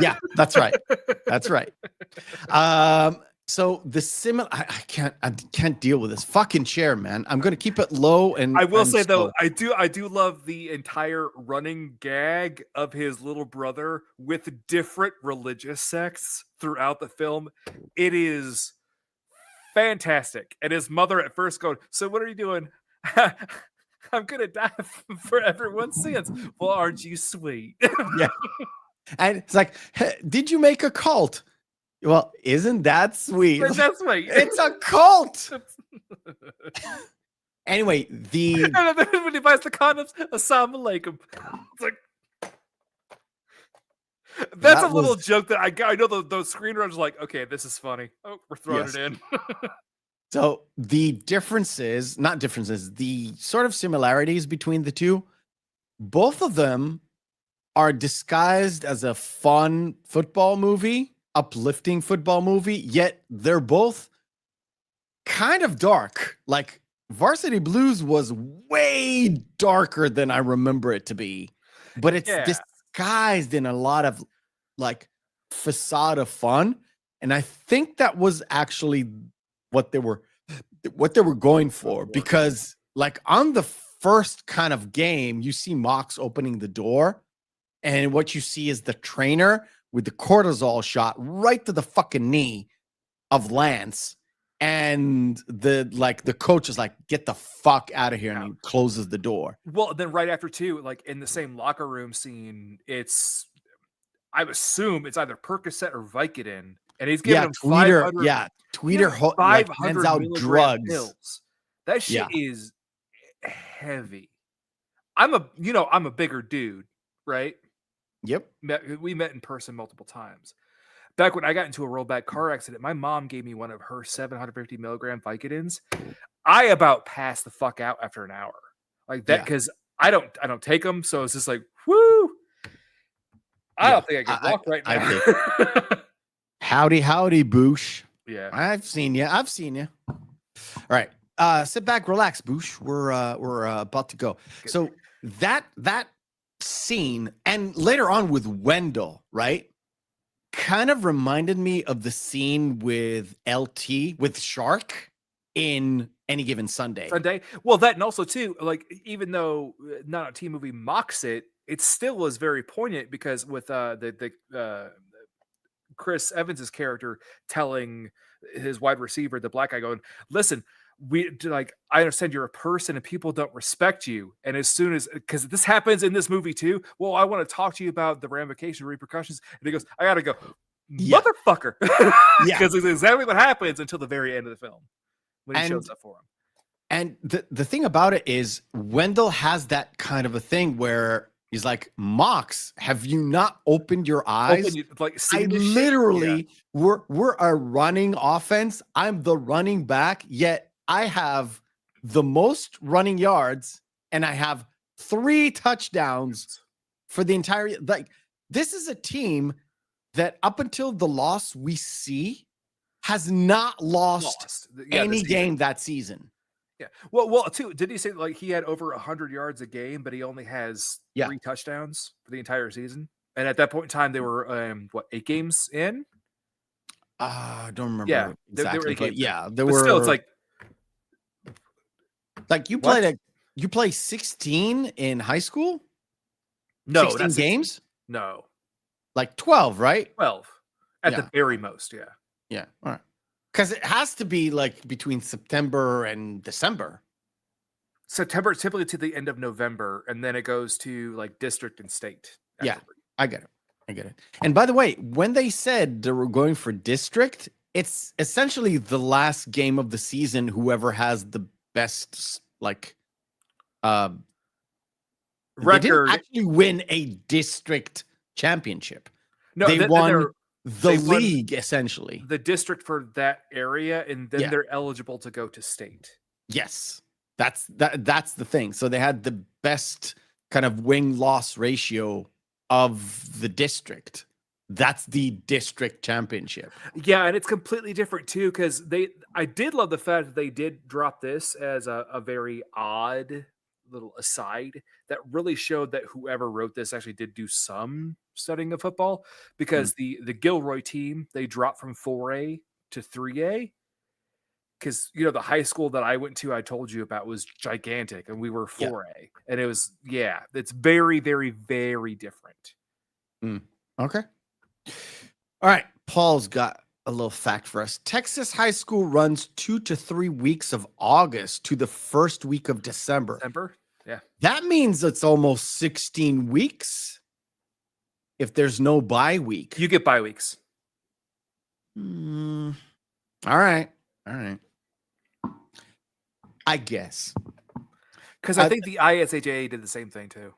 S1: Yeah, that's right. That's right. So the I can't deal with this fucking chair, man. I'm gonna keep it low. And
S2: I will say though, I do love the entire running gag of his little brother with different religious sects throughout the film. It is fantastic. And his mother at first going, so what are you doing? I'm gonna die for everyone's sins. Well, aren't you sweet?
S1: Yeah. And it's like, hey, did you make a cult? Well, isn't that sweet?
S2: That's sweet.
S1: It's a cult. Anyway,
S2: And then when he buys the condoms, assalamu alaikum. It's like that's
S1: That
S2: a little
S1: was-
S2: joke that I know those screenwriters are like, okay, this is funny. Oh, we're throwing
S1: Yes.
S2: it in.
S1: So the differences, not differences, the sort of similarities between the two, both of them are disguised as a fun football movie, uplifting football movie, yet they're both kind of dark. Like Varsity Blues was way darker than I remember it to be, but it's
S2: Yeah.
S1: disguised in a lot of like facade of fun. And I think that was actually what they were going for, because like on the first kind of game, you see Mox opening the door, and what you see is the trainer with the cortisol shot right to the fucking knee of Lance, and the coach is like, get the fuck out of here, and he closes the door.
S2: Well, then right after too, like in the same locker room scene, I assume it's either Percocet or Vicodin, and he's giving him
S1: Tweeter
S2: 500
S1: like, hands out
S2: milligram
S1: drugs.
S2: pills. That shit
S1: Yeah.
S2: is heavy. I'm a bigger dude, right?
S1: Yep.
S2: We met in person multiple times. Back when I got into a real bad car accident, my mom gave me one of her 750 milligram Vicodins. I about passed the fuck out after an hour, like that, because I don't take them, so it's just like, whoo. I don't think I can walk right now.
S1: Howdy, Boosh.
S2: Yeah,
S1: I've seen you. All right. Sit back, relax, Boosh. We're about to go. So that scene, and later on with Wendell, right, kind of reminded me of the scene with LT with Shark in Any Given Sunday.
S2: Well, that, and also too, like, even though not a teen movie mocks it, it still was very poignant, because with the Chris Evans's character telling his wide receiver, the black guy, going, listen, I understand you're a person and people don't respect you. And as soon as, because this happens in this movie too, well, I want to talk to you about the ramifications, repercussions. And he goes, I got to go, motherfucker. Because it's exactly what happens until the very end of the film when he shows up for him.
S1: And the thing about it is, Wendell has that kind of a thing where he's like, Mox, have you not opened your eyes? I literally, we're a running offense. I'm the running back, yet I have the most running yards, and I have 3 touchdowns for the entire. Like, this is a team that up until the loss we see has not lost any game that season.
S2: Yeah. Well, too. Did he say like he had over 100 yards a game, but he only has 3 touchdowns for the entire season? And at that point in time, they were 8 games in?
S1: I don't remember.
S2: Yeah,
S1: exactly,
S2: they
S1: but
S2: there were. Still, it's like
S1: you played you play 16 in high school?
S2: No,
S1: 16
S2: that's
S1: games?
S2: No,
S1: like 12, right?
S2: 12 at the very most. Yeah.
S1: Yeah. All right. Because it has to be like between September and December.
S2: September, typically to the end of November, and then it goes to like district and state.
S1: Yeah, I get it. And by the way, when they said they were going for district, it's essentially the last game of the season. Whoever has the best
S2: record,
S1: they didn't actually win a district championship.
S2: No,
S1: they won the
S2: won
S1: league, essentially.
S2: The district for that area, and then they're eligible to go to state.
S1: Yes. That's the thing. So they had the best kind of win-loss ratio of the district. That's the district championship.
S2: Yeah, and it's completely different too, because I did love the fact that they did drop this as a very odd little aside that really showed that whoever wrote this actually did do some studying of football, because the Gilroy team, they dropped from 4A to 3A, because the high school that I went to, I told you about, was gigantic, and we were 4A, and it was it's very, very, very different.
S1: Okay. All right, Paul's got a little fact for us. Texas high school runs 2 to 3 weeks of August to the first week of December.
S2: December? Yeah.
S1: That means it's almost 16 weeks if there's no bye week.
S2: You get bye weeks.
S1: All right. I guess.
S2: Because I think the ISHA did the same thing too.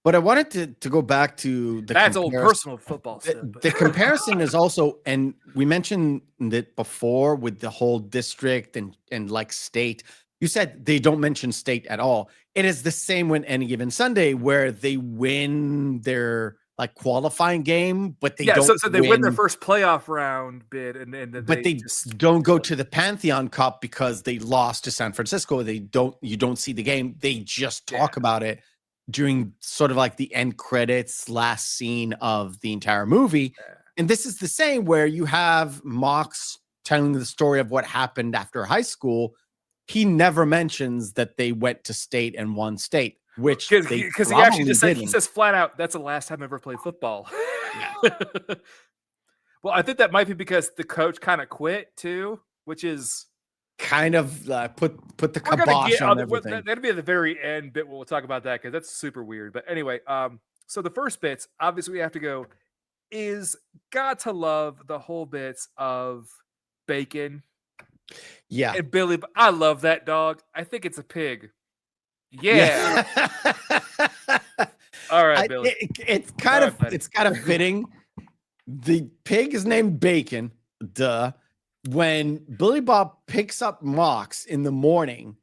S1: But I wanted to go back to the
S2: That's old personal football stuff.
S1: The comparison is also, and we mentioned it before with the whole district and like state. You said they don't mention state at all. It is the same when Any Given Sunday, where they win their like qualifying game, but they don't.
S2: So they win their first playoff round bid, and then
S1: they just don't go to the Pantheon Cup because they lost to San Francisco. You don't see the game. They just talk about it during sort of like the end credits, last scene of the entire movie. Yeah. And this is the same where you have Mox telling the story of what happened after high school. He never mentions that they went to state and won state, which because
S2: he actually just said, he says flat out, that's the last time I ever played football. Yeah. Well, I think that might be because the coach kind of quit too, which is
S1: kind of put the kibosh on everything.
S2: That'll be at the very end bit. We'll talk about that because that's super weird. But anyway, so the first bits, obviously we have to go, is got to love the whole bits of Bacon.
S1: Yeah.
S2: And Billy, I love that dog. I think it's a pig. Yeah. All right, Billy.
S1: It's kind of fitting. The pig is named Bacon. Duh. When Billy Bob picks up Mox in the morning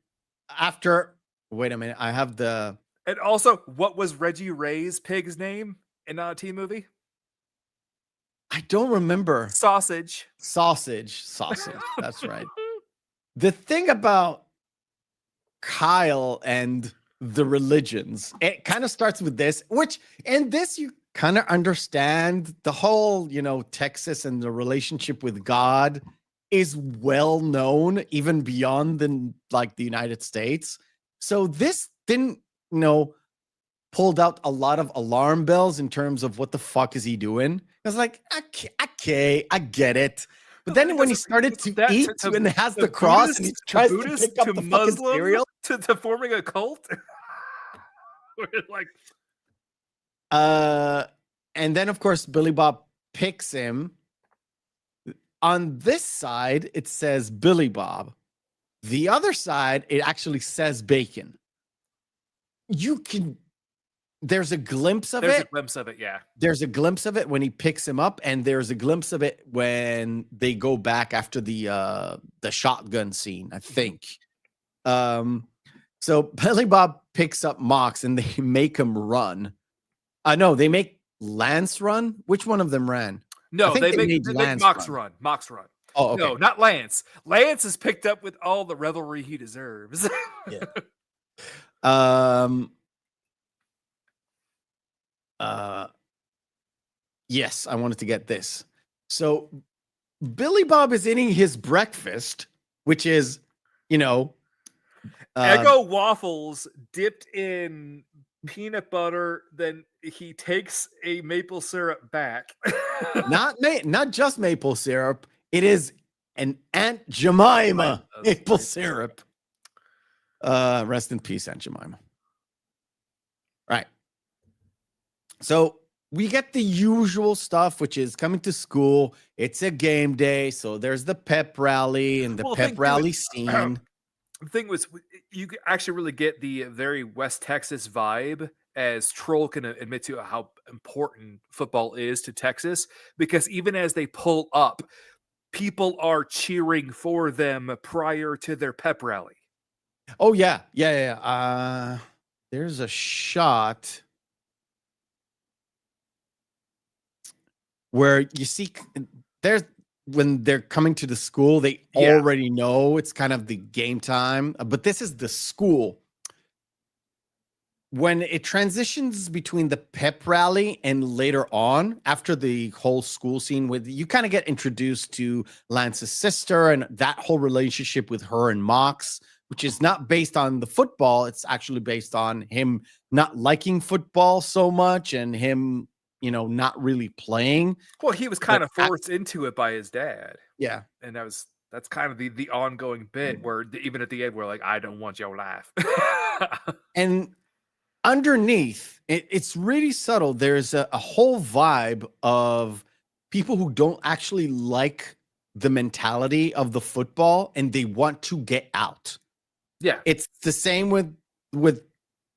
S1: after, wait a minute, I have the.
S2: And also, what was Reggie Ray's pig's name in a teen movie?
S1: I don't remember.
S2: Sausage.
S1: That's right. The thing about Kyle and the religions, it kind of starts with this, you kind of understand the whole, Texas and the relationship with God is well known even beyond the United States. So this didn't, pulled out a lot of alarm bells in terms of what the fuck is he doing. I was like, okay, I get it. But then when he started to eat and has the cross and he tries to pick up the fucking cereal.
S2: To forming a cult?
S1: And then, of course, Billy Bob picks him. On this side, it says Billy Bob. The other side, it actually says Bacon. There's a glimpse of it.
S2: There's a glimpse of it, yeah.
S1: There's a glimpse of it when he picks him up, and there's a glimpse of it when they go back after the shotgun scene, I think. So Billy Bob picks up Mox, and they make him run. No, they make Lance run. Which one of them ran?
S2: No, they make Mox run. Mox run.
S1: Oh, okay.
S2: No, not Lance. Lance is picked up with all the revelry he deserves.
S1: Yeah. Yes, I wanted to get this. So Billy Bob is eating his breakfast, which is,
S2: Eggo waffles dipped in peanut butter. Then he takes a maple syrup back. not just maple syrup. It is an Aunt Jemima maple syrup. Rest in peace, Aunt Jemima. Right. So we get the usual stuff, which is coming to school. It's a game day. So there's the pep rally and the pep rally scene. The thing was, you actually really get the very West Texas vibe, as Troll can admit to how important football is to Texas, because even as they pull up, people are cheering for them prior to their pep rally.
S1: Oh, yeah. Yeah. There's a shot where you see when they're coming to the school, they already know it's kind of the game time, but this is the school. When it transitions between the pep rally and later on, after the whole school scene, you kind of get introduced to Lance's sister and that whole relationship with her and Mox, which is not based on the football. It's actually based on him not liking football so much and him not really playing.
S2: Well, he was kind of forced into it by his dad.
S1: Yeah.
S2: And that's kind of the ongoing bit where even at the end, we're like, I don't want your life.
S1: And underneath, it's really subtle. There's a whole vibe of people who don't actually like the mentality of the football and they want to get out.
S2: Yeah.
S1: It's the same with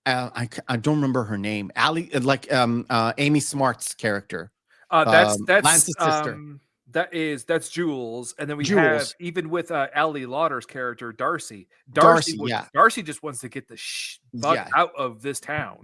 S1: I don't remember her name. Amy Smart's character.
S2: That's
S1: Lance's sister.
S2: That's Jules, and then we
S1: Jules.
S2: have even with Ali Lauder's character Darcy.
S1: Darcy
S2: just wants to get the fuck out of this town,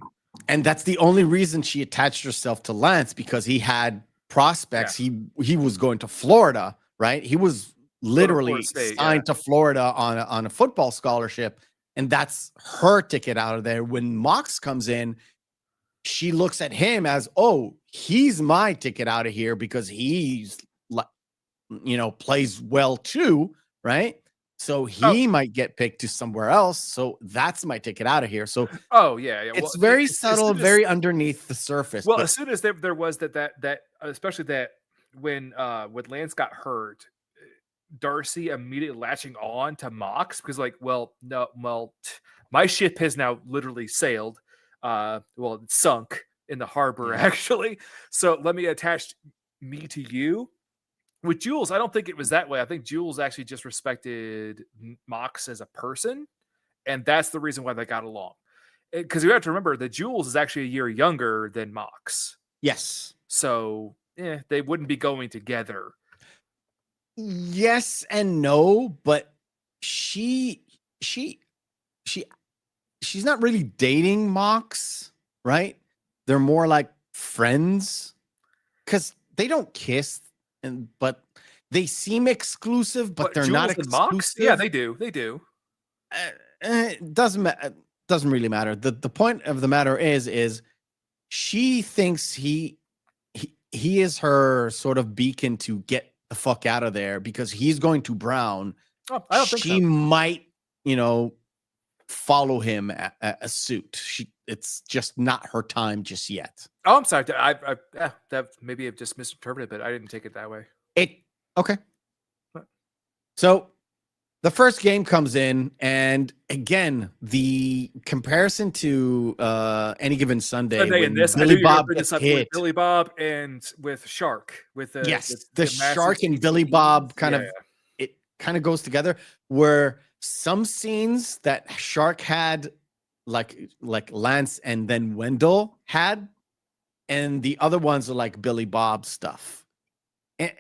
S1: and that's the only reason she attached herself to Lance, because he had prospects. He was going to Florida, right? He was literally signed to Florida on a football scholarship, and that's her ticket out of there. When Mox comes in, she looks at him as, oh, he's my ticket out of here because he's plays well too, right? So he might get picked to somewhere else. So that's my ticket out of here. So it's very subtle, very underneath the surface.
S2: Well, as soon as there was that especially that when Lance got hurt, Darcy immediately latching on to Mox because my ship has now literally sailed. It's sunk in the harbor actually. So let me attach me to you. With Jules, I don't think it was that way. I think Jules actually just respected Mox as a person, and that's the reason why they got along. Because you have to remember that Jules is actually a year younger than Mox.
S1: Yes.
S2: So they wouldn't be going together.
S1: Yes and no, but she's not really dating Mox, right? They're more like friends because they don't kiss, but they seem exclusive, but they're not exclusive.
S2: Mox? Yeah, they do.
S1: It doesn't really matter. The point of the matter is she thinks he is her sort of beacon to get the fuck out of there because he's going to Brown.
S2: Oh, I don't think
S1: she might, follow him a suit. It's just not her time just yet.
S2: Oh, I'm sorry. That maybe I've just misinterpreted, but I didn't take it that way.
S1: Okay. So the first game comes in, and again, the comparison to Any Given Sunday when Billy Bob gets hit. With
S2: Billy Bob and with Shark.
S1: The Shark and Billy Bob it kind of goes together, where some scenes that Shark had, like Lance and then Wendell had, and the other ones are like Billy Bob stuff. And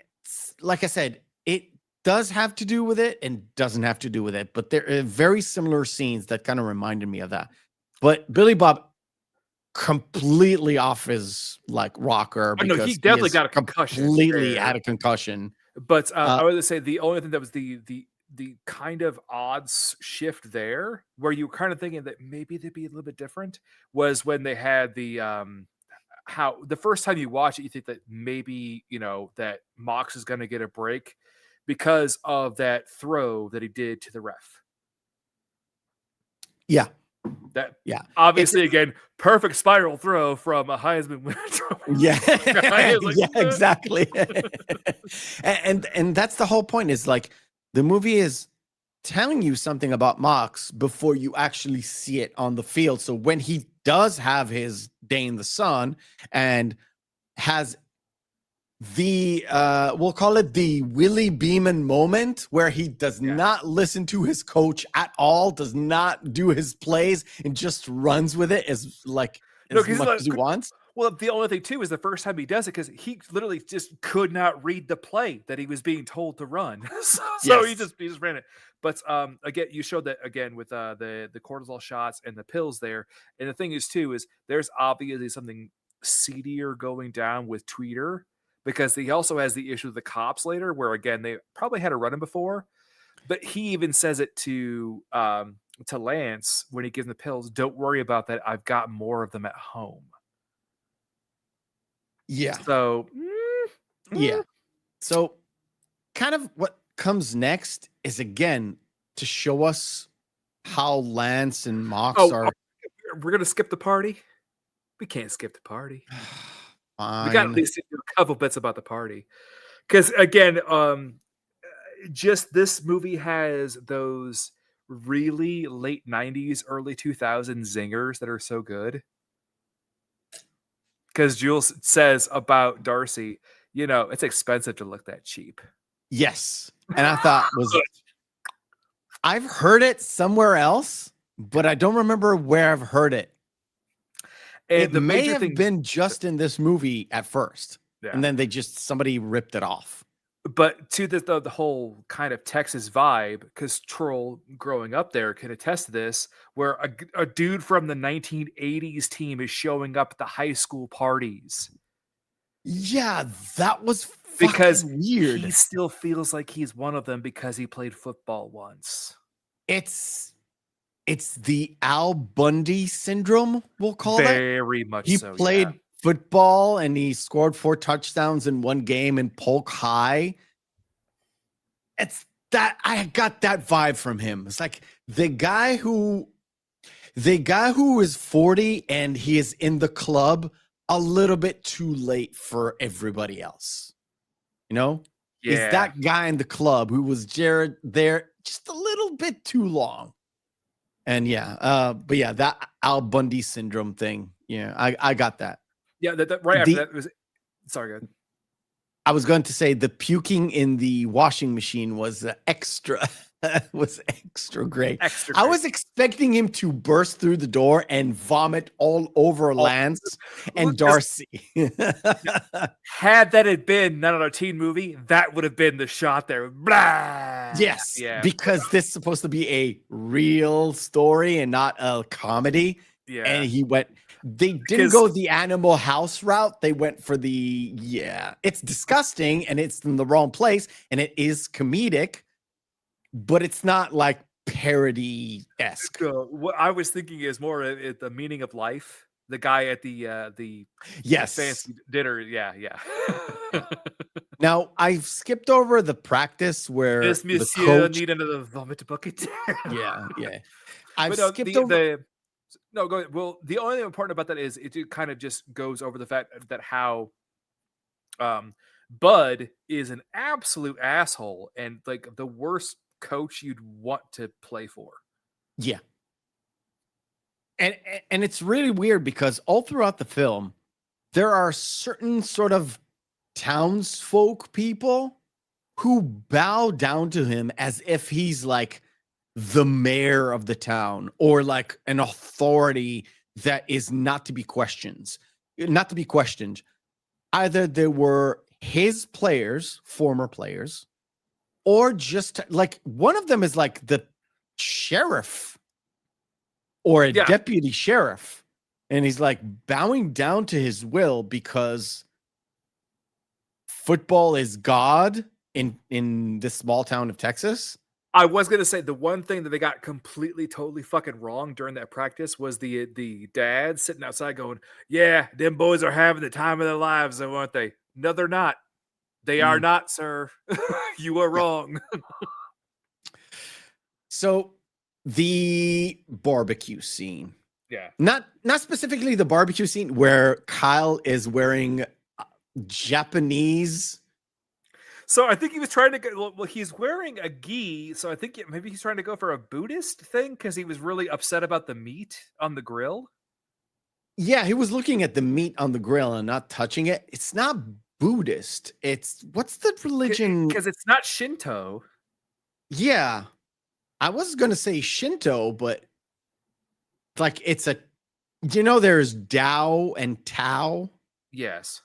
S1: like I said, it does have to do with it and doesn't have to do with it, but there are very similar scenes that kind of reminded me of that. But Billy Bob completely off his rocker because
S2: he definitely got a concussion.
S1: Completely had a concussion.
S2: But I would say the only thing that was the kind of odds shift there, where you were kind of thinking that maybe they'd be a little bit different, was when they had the how the first time you watch it, you think that maybe that Mox is going to get a break because of that throw that he did to the ref.
S1: Yeah.
S2: Obviously, again, perfect spiral throw from a Heisman winner.
S1: Yeah, exactly. and that's the whole point, is the movie is telling you something about Mox before you actually see it on the field. So when he does have his day in the sun and has the we'll call it the Willie Beeman moment, where he does not listen to his coach at all, does not do his plays, and just runs with it as much as he wants.
S2: Well, the only thing too is the first time he does it, because he literally just could not read the play that he was being told to run. So he just ran it. But again, you showed that again with the cortisol shots and the pills there. And the thing is too is there's obviously something seedier going down with Tweeter, because he also has the issue of the cops later, where again they probably had a run-in before, but he even says it to Lance when he gives him the pills. Don't worry about that. I've got more of them at home.
S1: Yeah.
S2: So,
S1: So kind of what comes next is, again, to show us how Lance and Mox are.
S2: We're going to skip the party? We can't skip the party. We got at
S1: Fine.
S2: least do a couple bits about the party. Because again, just this movie has those really late 90s, early 2000s zingers that are so good. Because Jules says about Darcy, it's expensive to look that cheap.
S1: Yes. And I thought I've heard it somewhere else, but I don't remember where I've heard it.
S2: And
S1: It
S2: the
S1: may
S2: major
S1: have
S2: thing,
S1: been just in this movie at first.
S2: yeah.
S1: And then somebody ripped it off.
S2: But to the whole kind of Texas vibe, because Troll growing up there can attest to this, where a dude from the 1980s team is showing up at the high school parties.
S1: Yeah, that was
S2: Because
S1: fucking weird.
S2: he still feels like he's one of them because he played football once.
S1: It's the Al Bundy syndrome, we'll call it.
S2: Very much
S1: He
S2: so.
S1: played
S2: Yeah.
S1: football and he scored 4 touchdowns in one game in Polk High. It's that I got that vibe from him. It's like the guy who is 40 and he is in the club a little bit too late for everybody else.
S2: Yeah.
S1: Is that guy in the club who was Jared there just a little bit too long. And but yeah, that Al Bundy syndrome thing. Yeah, I got that.
S2: Yeah, that right after that was. Sorry, go ahead.
S1: I was going to say the puking in the washing machine was extra great.
S2: Extra
S1: I
S2: great.
S1: was expecting him to burst through the door and vomit all over Lance and Darcy.
S2: Had that had been not a teen movie, that would have been the shot there. Blah.
S1: Yes,
S2: Yeah.
S1: because this is supposed to be a real story and not a comedy.
S2: Yeah.
S1: And they didn't go the Animal House route. They went for it's disgusting and it's in the wrong place and it is comedic, but it's not like parody-esque.
S2: What I was thinking is more the meaning of life. The guy at the
S1: Yes.
S2: fancy dinner. Yeah.
S1: Now, I've skipped over the practice where
S2: This
S1: the
S2: monsieur
S1: coach...
S2: need another vomit bucket.
S1: Yeah. I've
S2: But
S1: skipped over...
S2: No, go ahead. Well, the only thing important about that is it kind of just goes over the fact that how Bud is an absolute asshole and like the worst coach you'd want to play for.
S1: Yeah. And it's really weird because all throughout the film, there are certain sort of townsfolk people who bow down to him as if he's like the mayor of the town or like an authority that is not to be questioned. Either they were his players, former players, or just like one of them is like the sheriff or a deputy sheriff. And he's like bowing down to his will because football is God in this small town of Texas.
S2: I was going to say the one thing that they got completely, totally fucking wrong during that practice was the dad sitting outside going, yeah, them boys are having the time of their lives, aren't they? No, they're not. They are not, sir. You are wrong.
S1: So the barbecue scene.
S2: Yeah.
S1: Not specifically the barbecue scene where Kyle is wearing Japanese.
S2: So I think he was trying to go. Well, he's wearing a gi, so I think maybe he's trying to go for a Buddhist thing because he was really upset about the meat on the grill.
S1: Yeah, he was looking at the meat on the grill and not touching it. It's not Buddhist. It's what's the religion?
S2: Because it's not Shinto.
S1: Yeah, I was gonna say Shinto, but like it's there's Tao and Tao.
S2: Yes.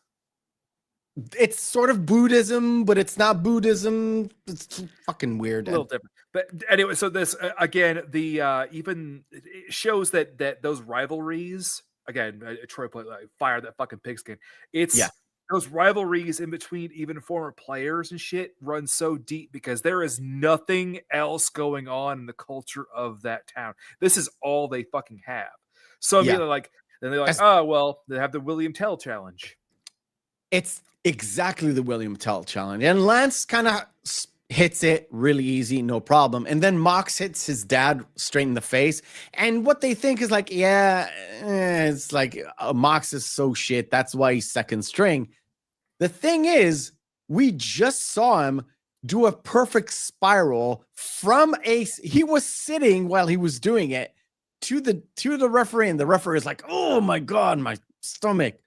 S1: It's sort of Buddhism, but it's not Buddhism. It's fucking weird.
S2: A little different. But anyway, so this again, the even it shows that those rivalries again, Troy played like fire that fucking pigskin. It's those rivalries in between even former players and shit run so deep because there is nothing else going on in the culture of that town. This is all they fucking have. So then they're like, oh well, they have the William Tell challenge.
S1: It's exactly the William Tell challenge. And Lance kind of hits it really easy, no problem. And then Mox hits his dad straight in the face. And what they think is like, it's like Mox is so shit. That's why he's second string. The thing is, we just saw him do a perfect spiral from he was sitting while he was doing it to the referee, and the referee is like, oh my God, my stomach.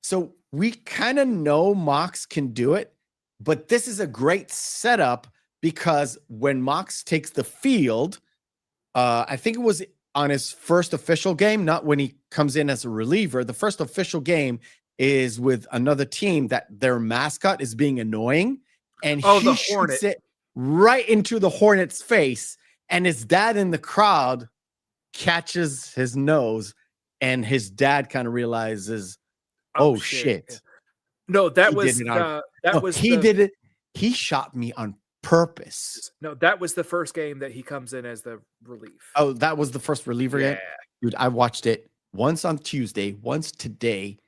S1: So we kind of know Mox can do it. But this is a great setup because when Mox takes the field, I think it was on his first official game, not when he comes in as a reliever. The first official game is with another team that their mascot is being annoying. And he shoots it right into the Hornet's face. And his dad in the crowd catches his nose. And his dad kind of realizes, oh shit.
S2: No, that
S1: he did it. He shot me on purpose.
S2: No, that was the first game that he comes in as the relief.
S1: Oh, that was the first reliever game? Dude, I watched it once on Tuesday, once today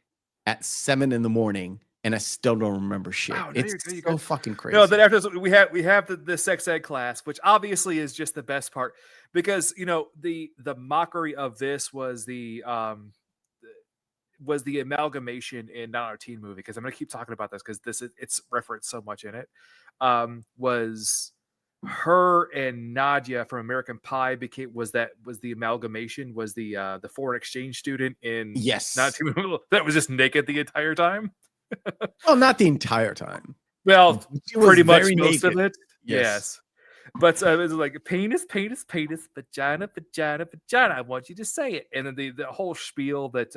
S1: at 7 a.m, and I still don't remember shit. Wow, it's so fucking crazy.
S2: No, then after this, we have the sex ed class, which obviously is just the best part because the mockery of this was the amalgamation in not our teen movie, because I'm going to keep talking about this because it's referenced so much in it. Was her and Nadia from American Pie was the amalgamation, was the foreign exchange student in not teen movie that was just naked the entire time.
S1: Well, not the entire time.
S2: Well, pretty much most
S1: naked.
S2: of it. Yes. But it was like penis, penis, penis, vagina, vagina, vagina. I want you to say it. And then the whole spiel that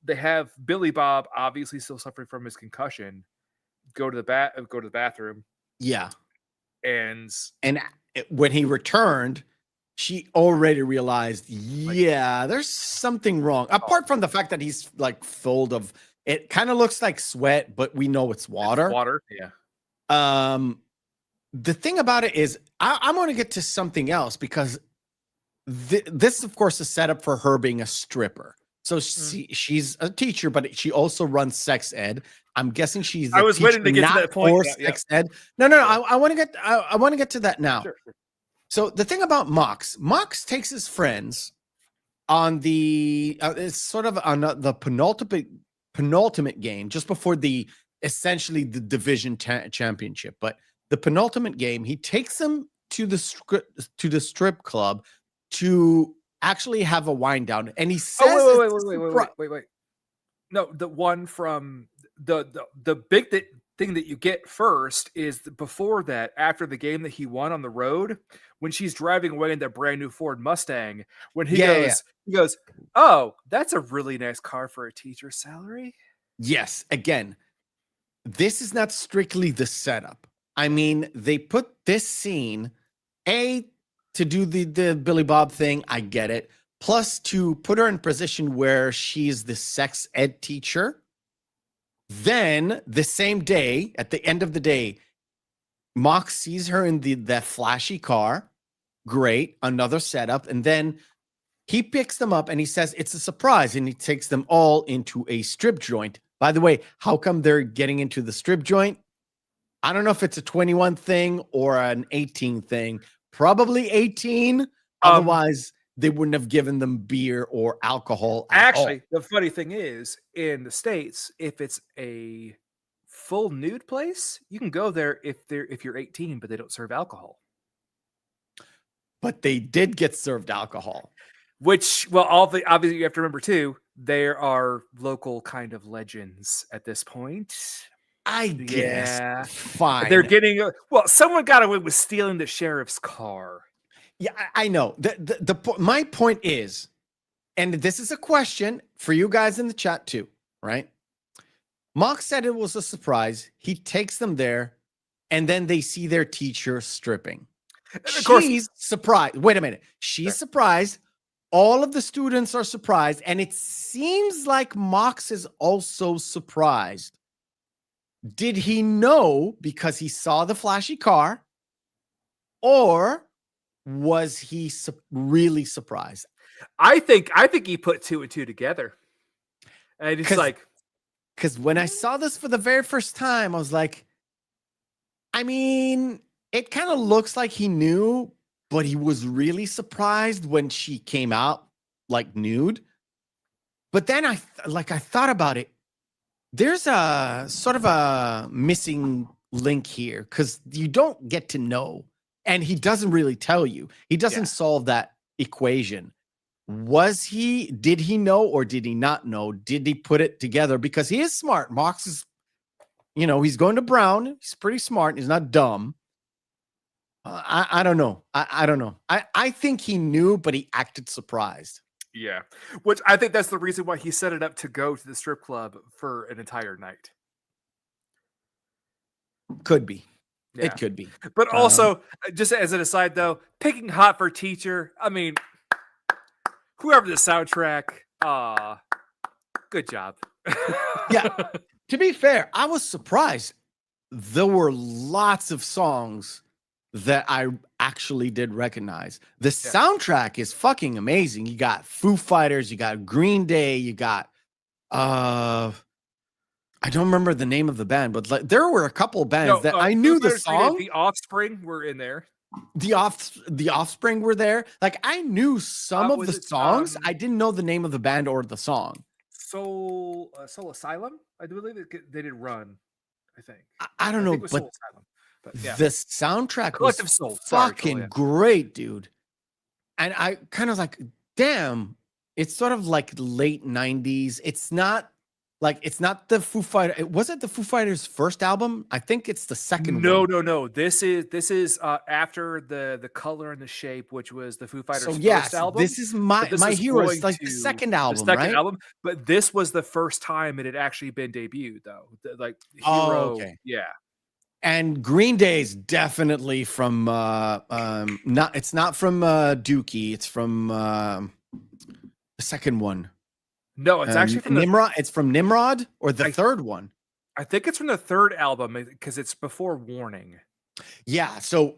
S2: they have Billy Bob obviously still suffering from his concussion. Go to the bathroom.
S1: Yeah.
S2: And
S1: when he returned, she already realized, there's something wrong. Apart from the fact that he's like full of, it kind of looks like sweat, but we know it's water.
S2: It's water, yeah.
S1: The thing about it is, I'm going to get to something else because this, of course, is set up for her being a stripper. So she's a teacher, but she also runs sex ed. I'm guessing she's.
S2: I was waiting to get to that point.
S1: Sex ed. No. I want to get to that now.
S2: Sure.
S1: So the thing about Mox takes his friends on the it's sort of on the penultimate game just before essentially the division championship, but the penultimate game, he takes them to the strip club to actually have a wind down, and he says,
S2: wait. No, the one from the big thing that you get first is before that, after the game that he won on the road, when she's driving away in that brand new Ford Mustang, when he goes, oh, that's a really nice car for a teacher's salary.
S1: Yes, again, this is not strictly the setup. I mean, they put this scene to do the Billy Bob thing. I get it. Plus, to put her in a position where she's the sex ed teacher. Then the same day, at the end of the day, Mox sees her in that flashy car. Great, another setup. And then he picks them up and he says it's a surprise, and he takes them all into a strip joint. By the way, how come they're getting into the strip joint? I don't know if it's a 21 thing or an 18 thing. Probably 18. Otherwise, they wouldn't have given them beer or alcohol.
S2: Actually, the funny thing is, in the States, if it's a full nude place, you can go there if you're 18, but they don't serve alcohol.
S1: But they did get served alcohol.
S2: Which, well, obviously you have to remember too, there are local kind I at this point.
S1: I guess.
S2: Yeah.
S1: Fine.
S2: They're getting someone got away with stealing the sheriff's car.
S1: Yeah, I know. My point is, and this is a question for you guys in the chat too, right? Mox said it was a surprise. He takes them there, and then they see their teacher stripping. She's surprised. Wait a minute. She's surprised. All of the students are surprised, and it seems like Mox is also surprised. Did he know because he saw the flashy car, or was he really surprised?
S2: I think he put two and two together, and it's like,
S1: because when I saw this for the very first time, I was like, I mean, it kind of looks like he knew, but he was really surprised when she came out like nude. But then I thought about it. There's a sort of a missing link here because you don't get to know, and he doesn't really tell you. He doesn't solve that equation. Did he know or did he not know? Did he put it together? Because he is smart. Mox is, he's going to Brown. He's pretty smart. He's not dumb. I don't know. I don't know. I think he knew, but he acted surprised.
S2: Yeah, which I think that's the reason why he set it up to go to the strip club for an entire night.
S1: Could be.
S2: Yeah.
S1: It could be.
S2: But also, just as an aside, though, picking Hot for Teacher, I mean, whoever the soundtrack, good job.
S1: Yeah. To be fair, I was surprised. There were lots of songs that I actually did recognize. The soundtrack is fucking amazing. You got Foo Fighters, you got Green Day, you got I don't remember the name of the band, but there were a couple of bands that I knew the song.
S2: The Offspring were in there.
S1: The Offspring were there. Like I knew some of the songs. I didn't know the name of the band or the song.
S2: Soul Asylum? I do believe they did Run, I think.
S1: I don't know, but
S2: Soul Asylum. But yeah.
S1: The soundtrack
S2: Collective
S1: was
S2: Soul.
S1: fucking great, dude. And I kind of like, damn, it's sort of like late 90s. It's not the Foo Fighters. Was it the Foo Fighters' first album? I think it's the second one.
S2: No. This is after the Color and the Shape, which was the Foo Fighters' first album.
S1: This is My Hero. It's like the second album, right?
S2: But this was the first time it had actually been debuted, though. Like Hero,
S1: okay.
S2: Yeah.
S1: And Green Day is definitely from it's not from Dookie, it's from the second one.
S2: No, it's actually from
S1: Nimrod. It's from Nimrod or the third one.
S2: I think it's from the third album because it's before Warning.
S1: Yeah, so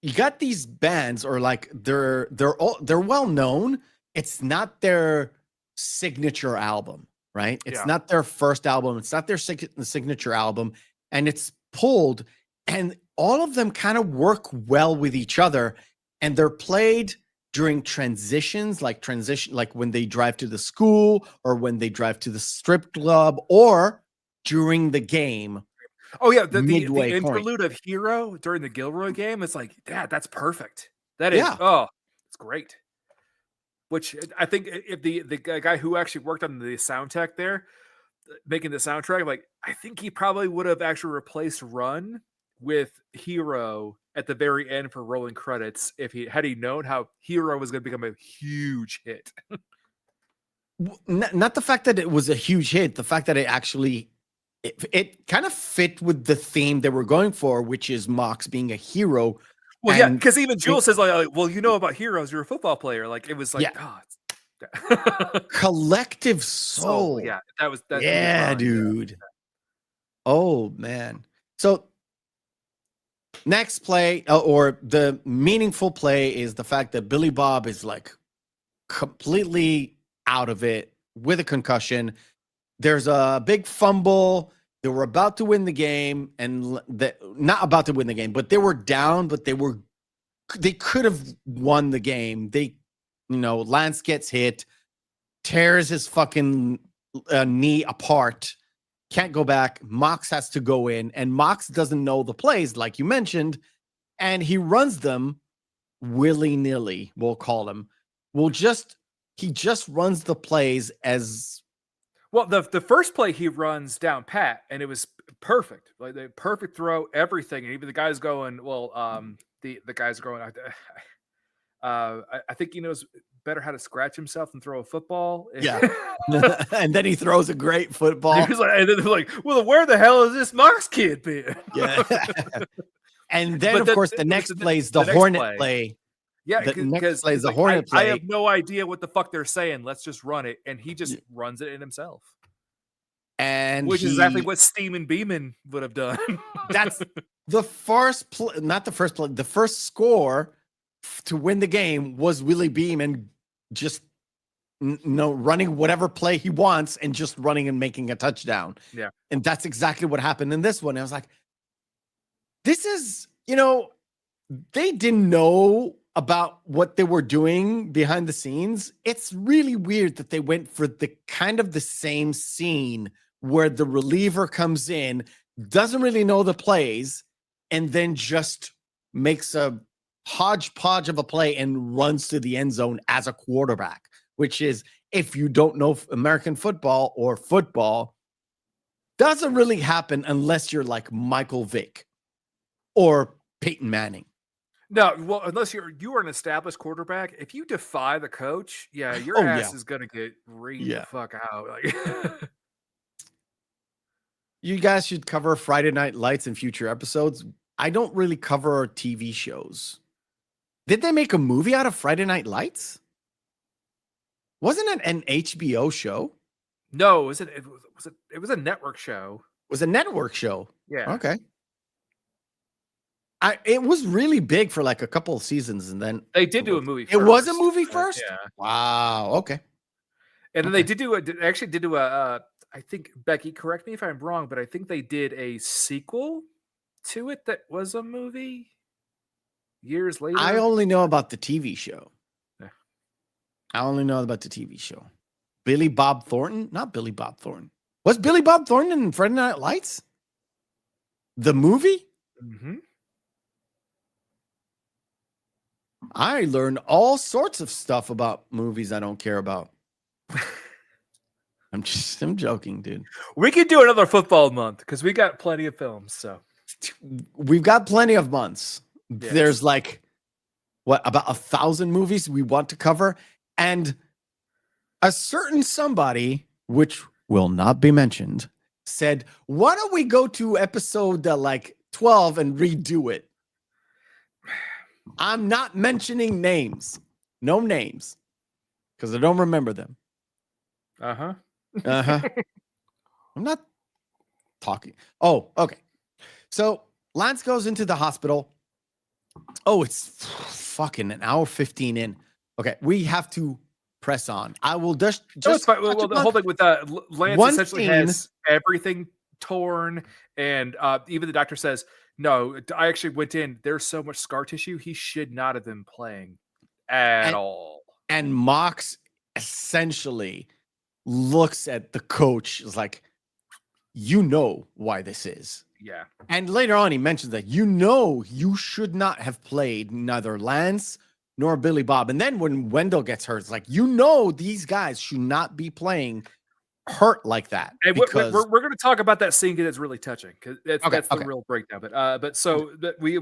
S1: you got these bands, or like they're well known. It's not their signature album, right? It's not their first album. It's not their signature album, and it's pulled, and all of them kind of work well with each other, and they're played during transitions, like when they drive to the school or when they drive to the strip club or during the game.
S2: Oh yeah, the interlude of Hero during the Gilroy game. It's like, yeah, that's perfect. That is, it's great. Which I think if the guy who actually worked on the sound tech there, making the soundtrack, like I think he probably would have actually replaced Run with Hero at the very end for rolling credits if had he known how Hero was going to become a huge hit.
S1: Not the fact that it was a huge hit, the fact that it actually it kind of fit with the theme they were going for, which is Mox being a hero.
S2: Well, yeah, because even Jules says like, well, you know about heroes, you're a football player. Like it was like,
S1: Collective Soul.
S2: Yeah, that's
S1: dude. Oh man. So next play, or the meaningful play, is the fact that Billy Bob is like completely out of it with a concussion. There's a big fumble. They were about to win the game, and not about to win the game, but they were down, but they could have won the game. Lance gets hit, tears his fucking knee apart, can't go back. Mox has to go in, and Mox doesn't know the plays, like you mentioned, and he runs them willy-nilly, we'll call him. He just runs the plays as...
S2: Well, the first play he runs down pat, and it was perfect. Like the perfect throw, everything. And even the guy's going, the guy's going, I think he knows better how to scratch himself than throw a football.
S1: Yeah. And then he throws a great football.
S2: And then they're like, well, where the hell is this Mox kid been?
S1: Yeah. And then, of course, the next play is the Hornet play.
S2: Yeah,
S1: because the Hornet play.
S2: I have no idea what the fuck they're saying. Let's just run it. And he just runs it in himself. Which is exactly what Steeman Beeman would have done.
S1: That's the first play, not the first play. The first score to win the game was Willie Beeman just running whatever play he wants and just running and making a touchdown.
S2: Yeah.
S1: And that's exactly what happened in this one. I was like, this is, they didn't know about what they were doing behind the scenes. It's really weird that they went for the kind of the same scene where the reliever comes in, doesn't really know the plays, and then just makes a hodgepodge of a play and runs to the end zone as a quarterback, which is, if you don't know American football or football, doesn't really happen unless you're like Michael Vick or Peyton Manning.
S2: No, well, unless you are an established quarterback, if you defy the coach, your ass is gonna get reamed the fuck out. Like,
S1: you guys should cover Friday Night Lights in future episodes. I don't really cover TV shows. Did they make a movie out of Friday Night Lights? Wasn't it an HBO show?
S2: No, it was a network show.
S1: It was a network show.
S2: Yeah.
S1: Okay. It was really big for like a couple of seasons, and then
S2: they did do a movie.
S1: It was a movie first?
S2: Yeah.
S1: Wow. Okay.
S2: And then they did do a I think, Becky, correct me if I'm wrong, but I think they did a sequel to it that was a movie years later.
S1: I only know about the TV show.
S2: Yeah.
S1: I only know about the TV show. Billy Bob Thornton? Not Billy Bob Thornton. Was Billy Bob Thornton in Friday Night Lights? The movie?
S2: Mm-hmm.
S1: I learned all sorts of stuff about movies I don't care about. I'm joking, dude.
S2: We could do another football month because we got plenty of films. So
S1: we've got plenty of months.
S2: Yes.
S1: There's like, about 1,000 movies we want to cover. And a certain somebody, which will not be mentioned, said, why don't we go to episode 12 and redo it? I'm not mentioning names. No names. Because I don't remember them.
S2: Uh-huh.
S1: Uh-huh. I'm not talking. Oh, okay. So Lance goes into the hospital. Oh, it's fucking an hour 15 in. Okay, we have to press on. I will just
S2: well, the whole thing with Lance essentially has everything torn, and even the doctor says, no, I actually went in. There's so much scar tissue. He should not have been playing at all.
S1: And Mox essentially looks at the coach, is like, you know why this is.
S2: Yeah.
S1: And later on, he mentions that, you should not have played neither Lance nor Billy Bob. And then when Wendell gets hurt, it's like, these guys should not be playing hurt like that.
S2: And
S1: because
S2: we're going to talk about that scene because it's really touching. Because that's the real breakdown. But so we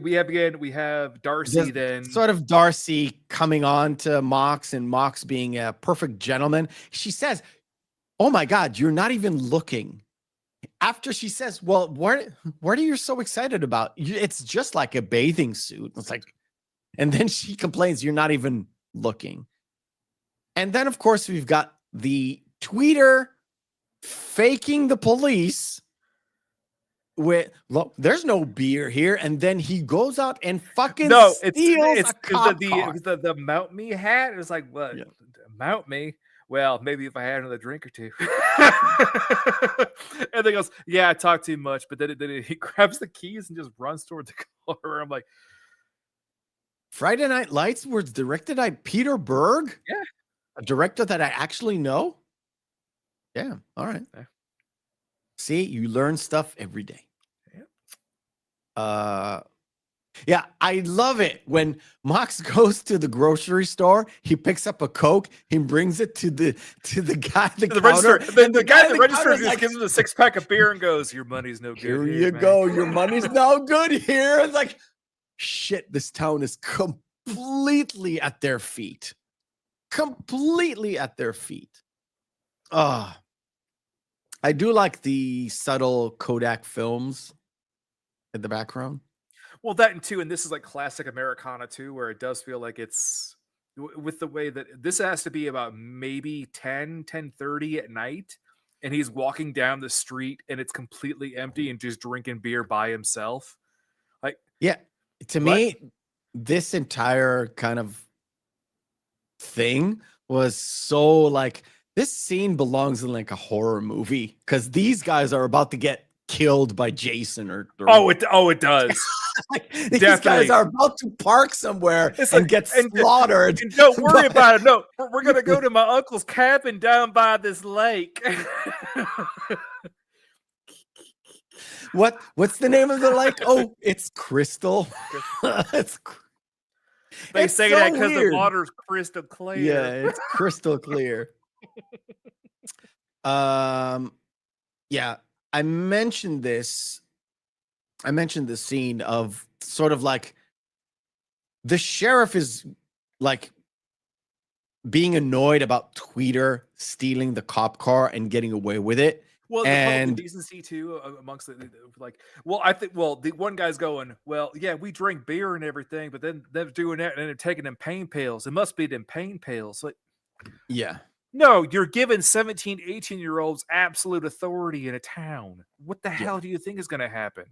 S2: have Darcy then.
S1: Sort of Darcy coming on to Mox, and Mox being a perfect gentleman. She says, oh my God, you're not even looking. After she says, well, what are you so excited about? It's just like a bathing suit. It's like, and then she complains, you're not even looking. And then, of course, we've got the tweeter faking the police with, look, there's no beer here. And then he goes out and fucking steals a cop car.
S2: The Mount Me hat. It was like, what? Yeah. Mount Me? Well, maybe if I had another drink or two. And then he goes, yeah, I talk too much. But then he grabs the keys and just runs toward the car. I'm like,
S1: Friday Night Lights was directed by Peter Berg?
S2: Yeah.
S1: A director that I actually know? Yeah. All right.
S2: Yeah.
S1: See, you learn stuff every day.
S2: Yeah.
S1: Yeah, I love it when Mox goes to the grocery store. He picks up a Coke. He brings it to the guy at the counter.
S2: The guy at the register just gives him a 6-pack of beer and goes, "Your money's no good.
S1: Here you go. Your money's no good here." It's like, shit. This town is completely at their feet. Completely at their feet. I do like the subtle Kodak films in the background.
S2: Well, that and too, and this is like classic Americana too, where it does feel like it's with the way that this has to be about maybe 10:30 at night, and he's walking down the street and it's completely empty and just drinking beer by himself. Like,
S1: yeah, to me, this entire kind of thing was so like, this scene belongs in like a horror movie because these guys are about to get killed by Jason or
S2: it does.
S1: like, these
S2: Definitely.
S1: guys are about to park somewhere and get slaughtered.
S2: And don't worry about it. No, we're gonna go to my uncle's cabin down by this lake.
S1: What's the name of the lake? Oh, it's Crystal.
S2: They
S1: It's
S2: say
S1: so
S2: that because the
S1: weird.
S2: water's crystal clear.
S1: Yeah, it's crystal clear. Yeah, I mentioned this. I mentioned the scene of sort of like the sheriff is like being annoyed about Tweeter stealing the cop car and getting away with it.
S2: Well, the
S1: And-
S2: public decency too amongst the like. Well, I think. Well, the one guy's going. Well, yeah, we drink beer and everything, but then they're doing that and they're taking them pain pills. It must be them pain pills. Like,
S1: Yeah.
S2: no, you're giving 17, 18-year-olds absolute authority in a town. What the hell do you think is going to happen?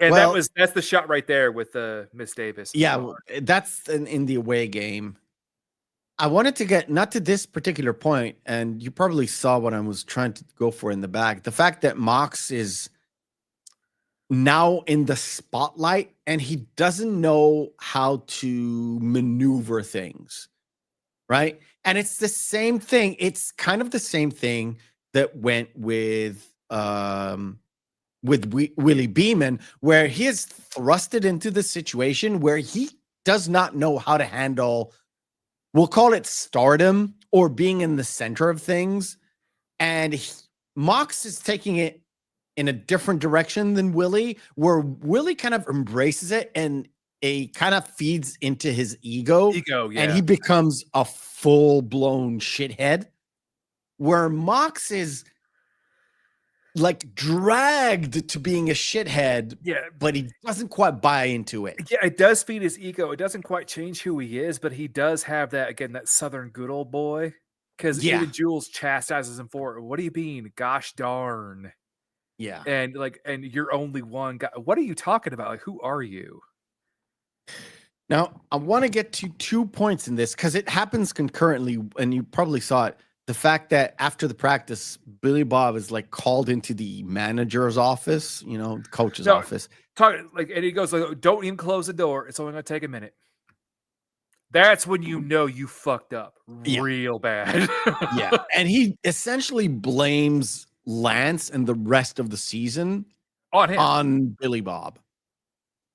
S2: And
S1: Well-
S2: that's the shot right there with Miss Davis.
S1: Yeah, that's in the away game. I wanted to get not to this particular point, and you probably saw what I was trying to go for in the back. The fact that Mox is now in the spotlight and he doesn't know how to maneuver things, right? And it's the same thing. It's kind of the same thing that went with Willie Beeman, where he is thrusted into the situation where he does not know how to handle, we'll call it stardom or being in the center of things. And Mox is taking it in a different direction than Willie, where Willie kind of embraces it and kind of feeds into his ego. And he becomes a full-blown shithead, where Mox is like dragged to being a shithead, but he doesn't quite buy into it.
S2: Yeah, it does feed his ego. It doesn't quite change who he is, but he does have that, again, that Southern good old boy. Because even Jules chastises him for it. What do you mean? Gosh darn.
S1: Yeah.
S2: And you're only one guy. What are you talking about? Like, who are you?
S1: Now, I want to get to 2 points in this because it happens concurrently, and you probably saw it. The fact that after the practice, Billy Bob is like called into the manager's office, the coach's office.
S2: And he goes, like, don't even close the door. It's only going to take a minute. That's when you know you fucked up real bad.
S1: Yeah. And he essentially blames Lance and the rest of the season
S2: on him,
S1: on Billy Bob,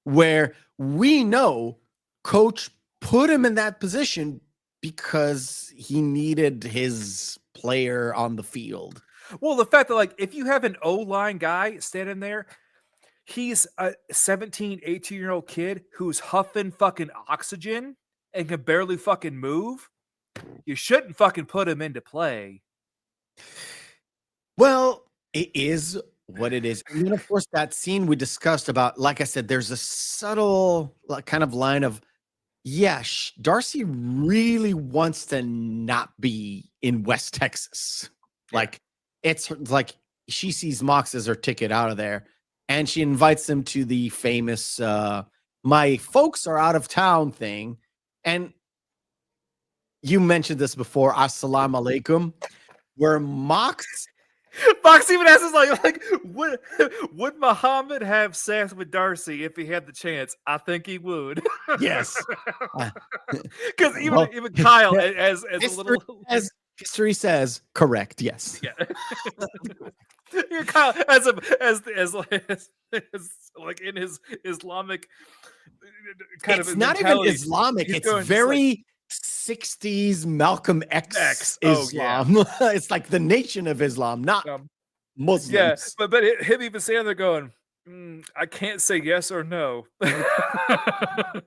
S1: where we know coach put him in that position because he needed his player on the field.
S2: Well, the fact that, like, if you have an O-line guy standing there, he's a 17, 18-year-old kid who's huffing fucking oxygen and can barely fucking move. You shouldn't fucking put him into play.
S1: Well, it is what it is. And then, of course, that scene we discussed about, like I said, there's a subtle kind of line of, Darcy really wants to not be in West Texas. Like, it's like she sees Mox as her ticket out of there, and she invites him to the famous my folks are out of town thing. And you mentioned this before, assalamu alaikum, where Mox
S2: even asks us like would Muhammad have sex with Darcy if he had the chance? I think he would.
S1: Yes.
S2: Because even Kyle as a little
S1: history says, correct, yes.
S2: Yeah. Kyle as like in his Islamic kind
S1: it's
S2: of
S1: not even Islamic, it's very 60s Malcolm X Islam.
S2: Yeah.
S1: It's like the Nation of Islam, not Muslims.
S2: Yeah, but him even standing there going, I can't say yes or no.
S1: The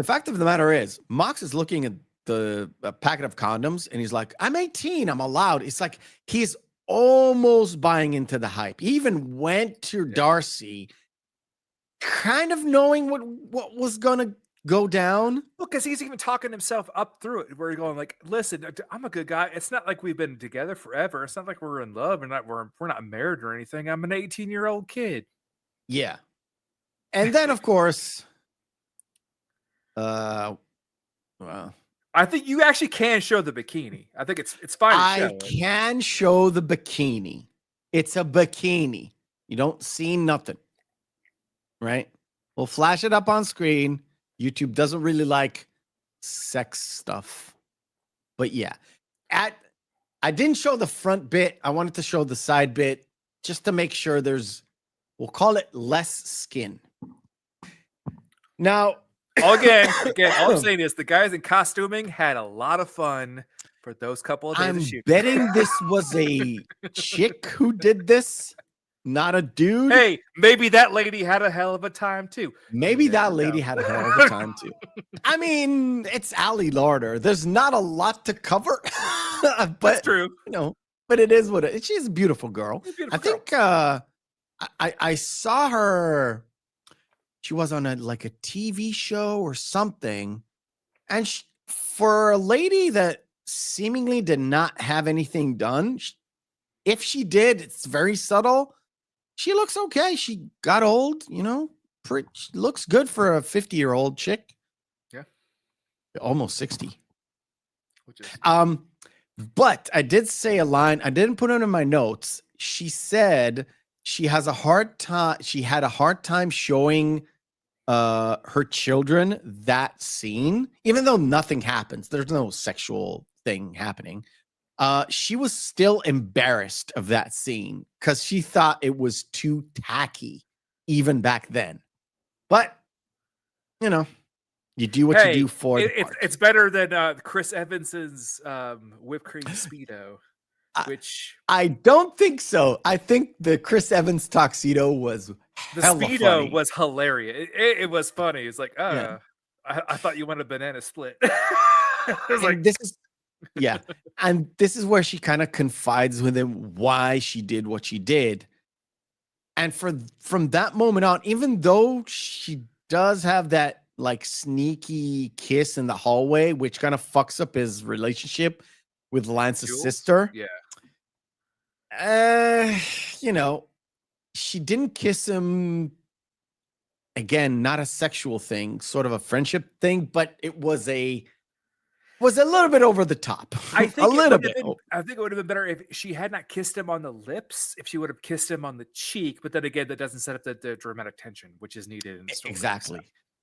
S1: fact of the matter is, Mox is looking at the packet of condoms and he's like, I'm 18, I'm allowed. It's like he's almost buying into the hype. He even went to Darcy kind of knowing what was going to go down.
S2: Well, because he's even talking himself up through it, where he's going like, listen, I'm a good guy. It's not like we've been together forever. It's not like we're in love and we're not married or anything. I'm an 18-year-old kid.
S1: Yeah. And then, of course, well,
S2: I think you actually can show the bikini. I think it's fine.
S1: I can show the bikini. It's a bikini. You don't see nothing, right? We'll flash it up on screen. YouTube doesn't really like sex stuff. But yeah, I didn't show the front bit. I wanted to show the side bit just to make sure we'll call it less skin. Now,
S2: again, all I'm saying is the guys in costuming had a lot of fun for those couple of days
S1: I'm
S2: of shooting.
S1: betting this was a chick who did this, not a dude.
S2: Hey, maybe that lady had a hell of a time too.
S1: Maybe
S2: Never
S1: that lady
S2: know.
S1: had a hell of a time too. I mean, it's Ali Larter. There's not a lot to cover, but
S2: That's true.
S1: but it is what it is. She's a beautiful girl.
S2: Beautiful
S1: I think I saw her. She was on a TV show or something, and for a lady that seemingly did not have anything done, if she did, it's very subtle. She looks okay. She got old, looks good for a 50-year-old chick.
S2: Yeah.
S1: Almost 60.
S2: Which is
S1: But I did say a line. I didn't put it in my notes. She said she had a hard time showing her children that scene, even though nothing happens. There's no sexual thing happening. She was still embarrassed of that scene because she thought it was too tacky even back then. But, you do what you do for
S2: it's better than Chris Evans's whipped cream Speedo, which
S1: I don't think so. I think the Chris Evans tuxedo was
S2: the
S1: hella
S2: Speedo
S1: funny.
S2: was hilarious. It was funny. It's like,
S1: Yeah.
S2: I thought you wanted a banana split. It was like,
S1: this is and this is where she kind of confides with him why she did what she did. And from that moment on, even though she does have that sneaky kiss in the hallway, which kind of fucks up his relationship with Lance's
S2: Jules?
S1: sister.
S2: Yeah.
S1: She didn't kiss him. Again, not a sexual thing, sort of a friendship thing, but it was a little bit over the top.
S2: I think
S1: a little bit.
S2: I think it would have been better if she had not kissed him on the lips, if she would have kissed him on the cheek. But then again, that doesn't set up the dramatic tension, which is needed in the story.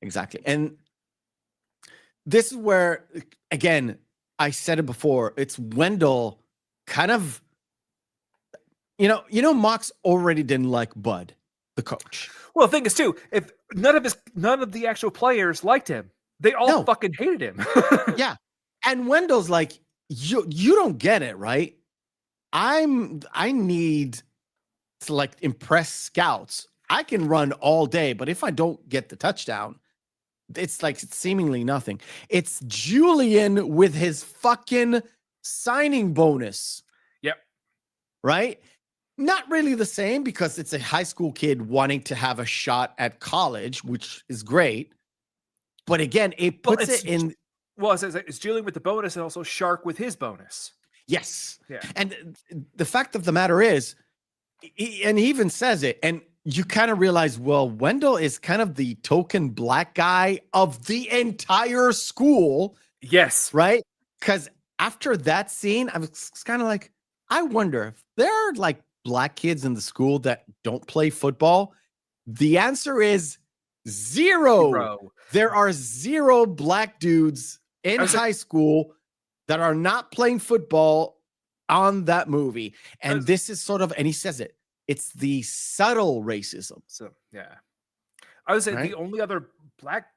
S1: Exactly. And this is where, again, I said it before, it's Wendell kind of, Mox already didn't like Bud, the coach.
S2: Well, the thing is too, if none of the actual players liked him, they all fucking hated him.
S1: Yeah. And Wendell's like, you don't get it, right? I need to impress scouts. I can run all day, but if I don't get the touchdown, it's seemingly nothing. It's Julian with his fucking signing bonus.
S2: Yep.
S1: Right? Not really the same because it's a high school kid wanting to have a shot at college, which is great. But again, it puts it in.
S2: Well, it's Julian with the bonus and also Shark with his bonus.
S1: Yes.
S2: Yeah.
S1: And the fact of the matter is, and he even says it, and you kind of realize, well, Wendell is kind of the token black guy of the entire school.
S2: Yes.
S1: Right? Because after that scene, I was kind of like, I wonder if there are black kids in the school that don't play football. The answer is zero. There are 0 black dudes in high school that are not playing football on that movie. And this is sort of, and he says it, it's the subtle racism.
S2: So, yeah. I would say the only other black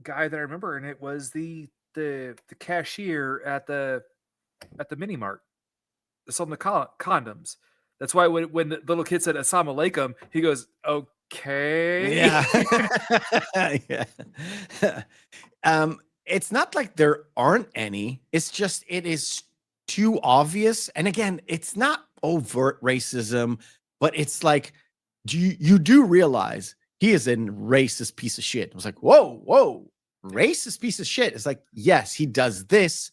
S2: guy that I remember in it was the cashier at the mini mart. Selling the condoms. That's why when the little kid said Assalamu alaikum, he goes, okay.
S1: Yeah. Yeah. It's not like there aren't any. It's just it is too obvious. And again, it's not overt racism, but it's like you do realize he is a racist piece of shit. I was like, whoa, racist piece of shit. It's like, yes, he does this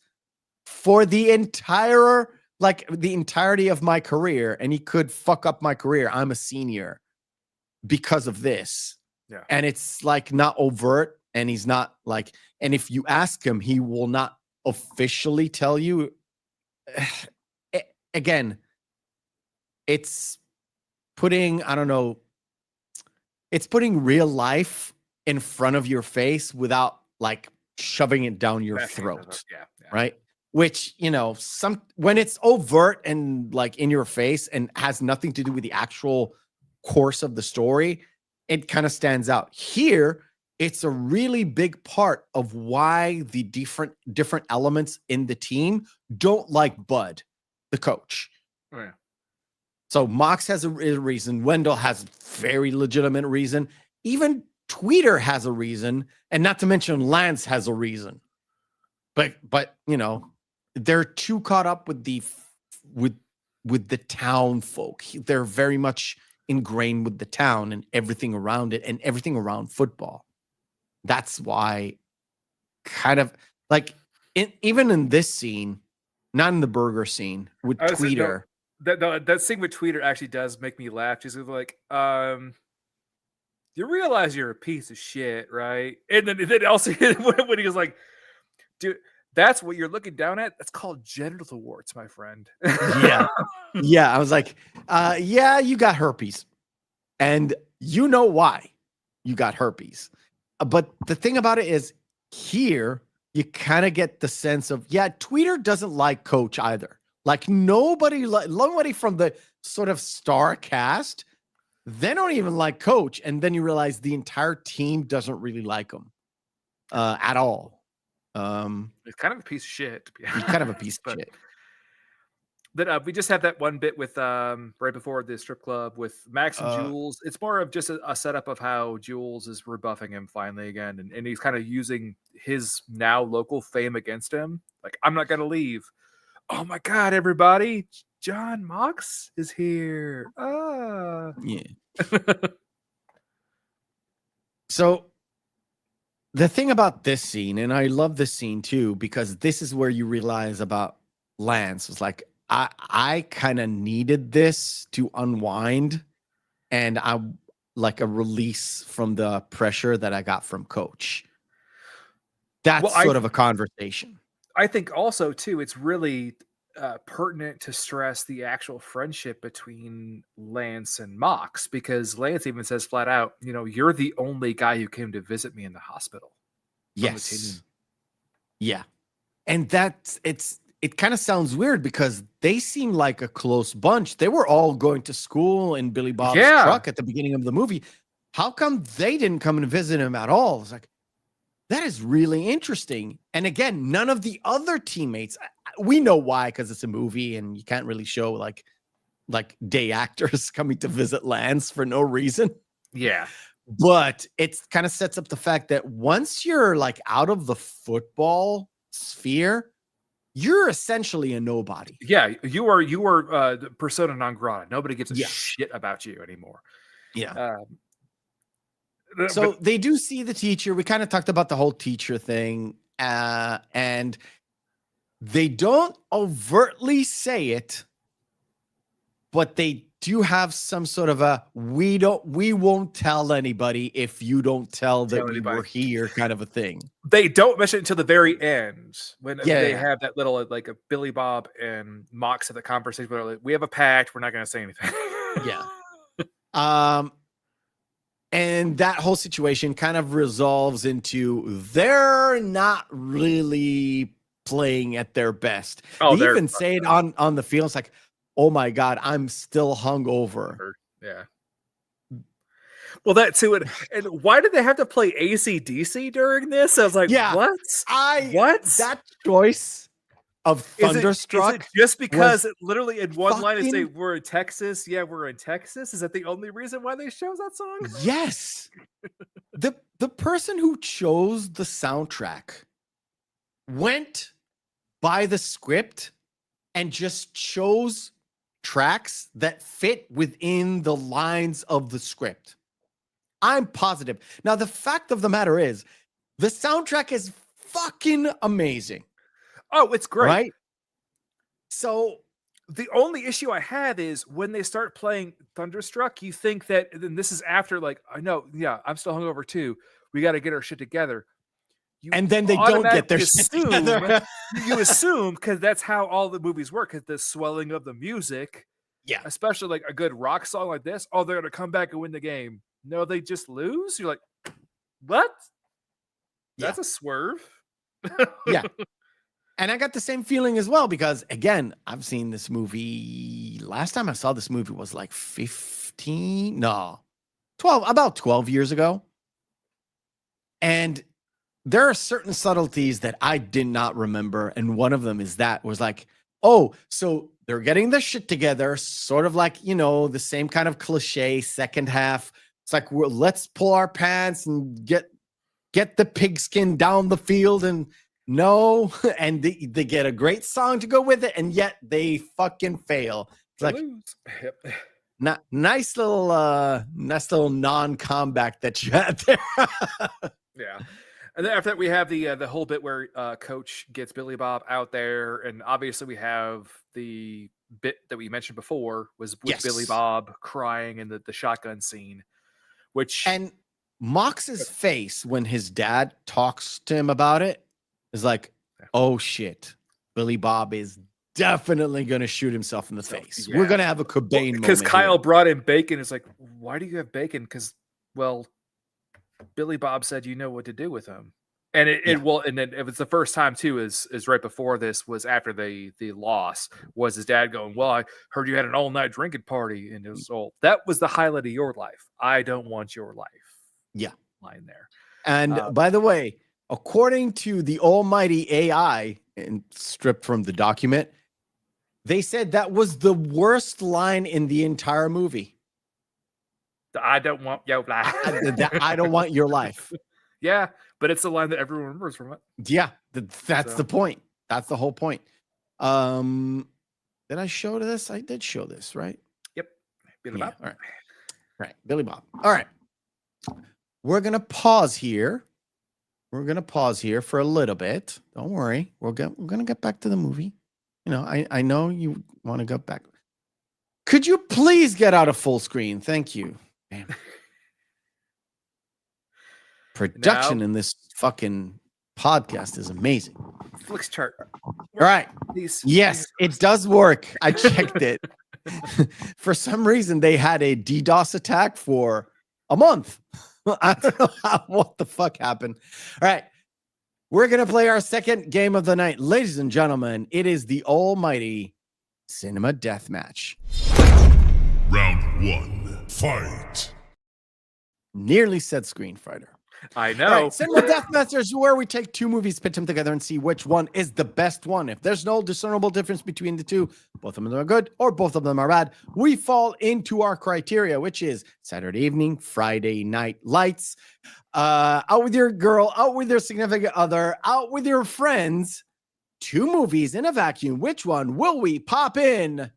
S1: for the entirety of my career, and he could fuck up my career. I'm a senior because of this.
S2: Yeah.
S1: And it's not overt, and he's not and if you ask him, he will not officially tell you. Again, it's putting, I don't know, it's putting real life in front of your face without like shoving it down your throat.
S2: Yeah.
S1: Right. Which, when it's overt and like in your face and has nothing to do with the actual course of the story, it kind of stands out. Here, it's a really big part of why the different elements in the team don't like Bud, the coach.
S2: Oh, yeah.
S1: So Mox has a reason. Wendell has very legitimate reason. Even Tweeter has a reason, and not to mention Lance has a reason. But they're too caught up with the town folk. They're very much ingrained with the town and everything around it and everything around football. That's why, kind of like even in this scene, not in the burger scene with Tweeter.
S2: That scene with Tweeter actually does make me laugh. Just like, you realize you're a piece of shit, right? And then also when he was like, dude, that's what you're looking down at? That's called genital warts, my friend.
S1: Yeah. Yeah. I was like, yeah, you got herpes. And you know why you got herpes. But the thing about it is here, you kind of get the sense of, Tweeter doesn't like Coach either. Like nobody from the sort of star cast, they don't even like Coach. And then you realize the entire team doesn't really like him at all.
S2: It's kind of a piece of shit. To be honest.
S1: He's kind of a piece of shit.
S2: Then we just have that one bit with right before the strip club with Max and Jules. It's more of just a setup of how Jules is rebuffing him finally again, and he's kind of using his now local fame against him. Like, I'm not gonna leave. Oh my God, everybody! John Mox is here.
S1: Yeah. So the thing about this scene, and I love this scene too, because this is where you realize about Lance was like, I kind of needed this to unwind, and I like a release from the pressure that I got from Coach. That's sort of a conversation.
S2: I think also too, it's really pertinent to stress the actual friendship between Lance and Mox, because Lance even says flat out, you're the only guy who came to visit me in the hospital.
S1: Yes. Yeah. And it kind of sounds weird because they seem like a close bunch. They were all going to school in Billy Bob's truck at the beginning of the movie. How come they didn't come and visit him at all? It's like, that is really interesting. And again, none of the other teammates, we know why, because it's a movie and you can't really show like day actors coming to visit Lance for no reason.
S2: Yeah.
S1: But it kind of sets up the fact that once you're like out of the football sphere, you're essentially a nobody.
S2: Yeah, you are persona non grata. Nobody gives a shit about you anymore.
S1: Yeah. So they do see the teacher. We kind of talked about the whole teacher thing, and they don't overtly say it, but they do have some sort of a we won't tell anybody if you don't tell that we were here kind of a thing.
S2: They don't mention it until the very end when they have that little like a Billy Bob and Mox at the conversation where they're like, we have a pact, we're not going to say anything.
S1: Yeah. And that whole situation kind of resolves into they're not really playing at their best. They even say it on the field. It's like, oh my God, I'm still hungover.
S2: Yeah. Well, that too. And why did they have to play AC/DC during this? I was like, what? What?
S1: That choice of Thunderstruck.
S2: Is it just because literally in one line they say, we're in Texas? Yeah, we're in Texas. Is that the only reason why they chose that song?
S1: Yes. The person who chose the soundtrack went by the script and just chose tracks that fit within the lines of the script. I'm positive. Now, the fact of the matter is, the soundtrack is fucking amazing.
S2: Oh, it's great.
S1: Right? So
S2: the only issue I have is when they start playing Thunderstruck, you think that then this is after, like, I know, yeah, I'm still hungover too. We got to get our shit together.
S1: And then they don't get their shit together.
S2: You assume, because that's how all the movies work, because the swelling of the music
S1: Yeah.
S2: Especially like a good rock song like this. Oh, they're gonna come back and win the game. No, they just lose. You're like, what? That's a swerve.
S1: Yeah. And I got the same feeling as well because, again, I've seen this movie. Last time I saw this movie was like 12 years ago. And there are certain subtleties that I did not remember. And one of them is that was like, oh, so they're getting their shit together, sort of like, the same kind of cliche second half. It's like, let's pull our pants and get the pigskin down the field and no, and they get a great song to go with it, and yet they fucking fail. It's like nice little non-comeback that you had there.
S2: Yeah. And then after that, we have the whole bit where Coach gets Billy Bob out there, and obviously we have the bit that we mentioned before was with Billy Bob crying in the shotgun scene,
S1: and Mox's face when his dad talks to him about it is like, oh shit, Billy Bob is definitely going to shoot himself in the face. Yeah. We're going to have a Cobain moment.
S2: Because Kyle brought in bacon. It's like, why do you have bacon? Because, well, Billy Bob said you know what to do with him. And and then it was the first time too, is right before this was after the loss, was his dad going, well, I heard you had an all-night drinking party. And it was that was the highlight of your life. I don't want your life.
S1: Yeah.
S2: Line there.
S1: And by the way, according to the almighty AI and stripped from the document, they said that was the worst line in the entire movie.
S2: I don't want your life.
S1: I don't want your life.
S2: Yeah, but it's the line that everyone remembers from it.
S1: Yeah, that's the point. That's the whole point. Did I show this? I did show this, right?
S2: Yep. Billy Bob.
S1: All right. Billy Bob. All right. We're going to pause here. We're going to pause here for a little bit. Don't worry. We're going to get back to the movie. I know you want to go back. Could you please get out of full screen? Thank you. Damn. Production in this fucking podcast is amazing.
S2: Flix chart.
S1: All right. Yes, it does work. I checked it. For some reason, they had a DDoS attack for a month. I don't know what the fuck happened. All right. We're going to play our second game of the night. Ladies and gentlemen, it is the almighty Cinema Deathmatch.
S4: Round one, fight.
S1: Nearly said Screen Fighter.
S2: I know.
S1: Right, Cinema Deathmatch is where we take two movies, pit them together, and see which one is the best one. If there's no discernible difference between the two, both of them are good or both of them are bad, we fall into our criteria, which is Saturday evening, Friday night lights, out with your girl, out with your significant other, out with your friends, two movies in a vacuum. Which one will we pop in?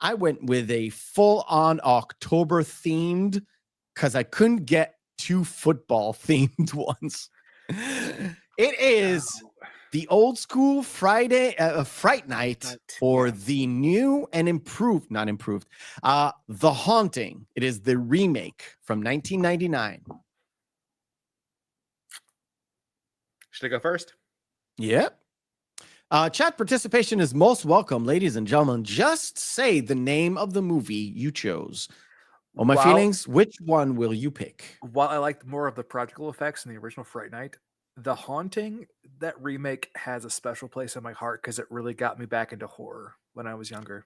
S1: I went with a full-on October themed because I couldn't get two football themed ones. It is the old school Fright Night, or the new and not improved, The Haunting. It is the remake from 1999.
S2: Should I go first?
S1: Yep. Chat participation is most welcome, ladies and gentlemen. Just say the name of the movie you chose. Oh, my feelings. Which one will you pick?
S2: While I liked more of the practical effects in the original Fright Night, The Haunting, that remake has a special place in my heart because it really got me back into horror when I was younger.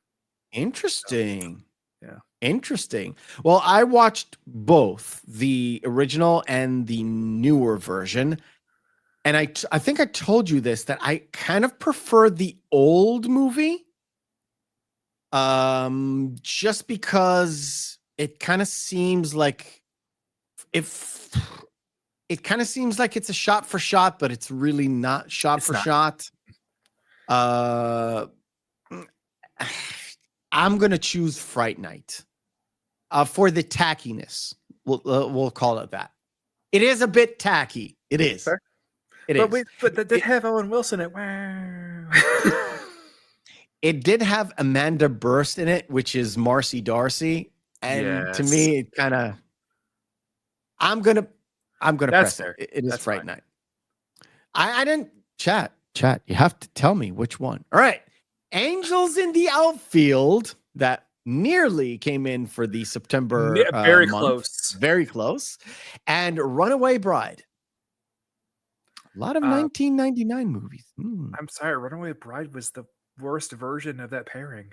S1: Interesting.
S2: Yeah.
S1: Interesting. Well, I watched both the original and the newer version. And I think I told you this, that I kind of prefer the old movie. Just because it kind of seems like it's a shot for shot, but it's really not shot for shot. I'm gonna choose Fright Night for the tackiness. We'll call it that. It is a bit tacky. It is.
S2: Fair. But that did have Owen Wilson at wow.
S1: It did have Amanda Burst in it, which is Marcy Darcy. And to me, it kind of, I'm gonna press it. It is Fright Night. I didn't chat. You have to tell me which one. All right, Angels in the Outfield. That nearly came in for the September
S2: Very
S1: month.
S2: close.
S1: Very close. And Runaway Bride. A lot of 1999 movies.
S2: I'm sorry, Runaway Bride was the worst version of that pairing.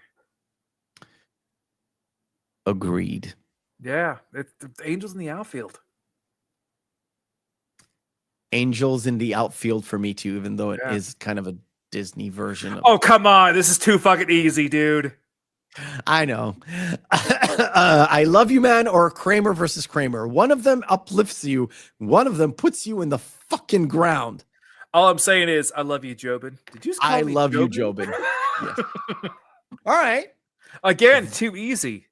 S1: Agreed.
S2: Yeah, it's the Angels in the Outfield.
S1: Angels in the Outfield for me too, even though it
S2: Yeah.
S1: is kind of a Disney version of.
S2: Oh, come on. This is too fucking easy, dude.
S1: I know. I Love You Man or Kramer versus Kramer. One of them uplifts you. One of them puts you in the fucking ground.
S2: All I'm saying is, I love you, Jobin. Did you just call
S1: I
S2: me
S1: love you,
S2: Jobin?
S1: Jobin. Yes. All right.
S2: Again, too easy.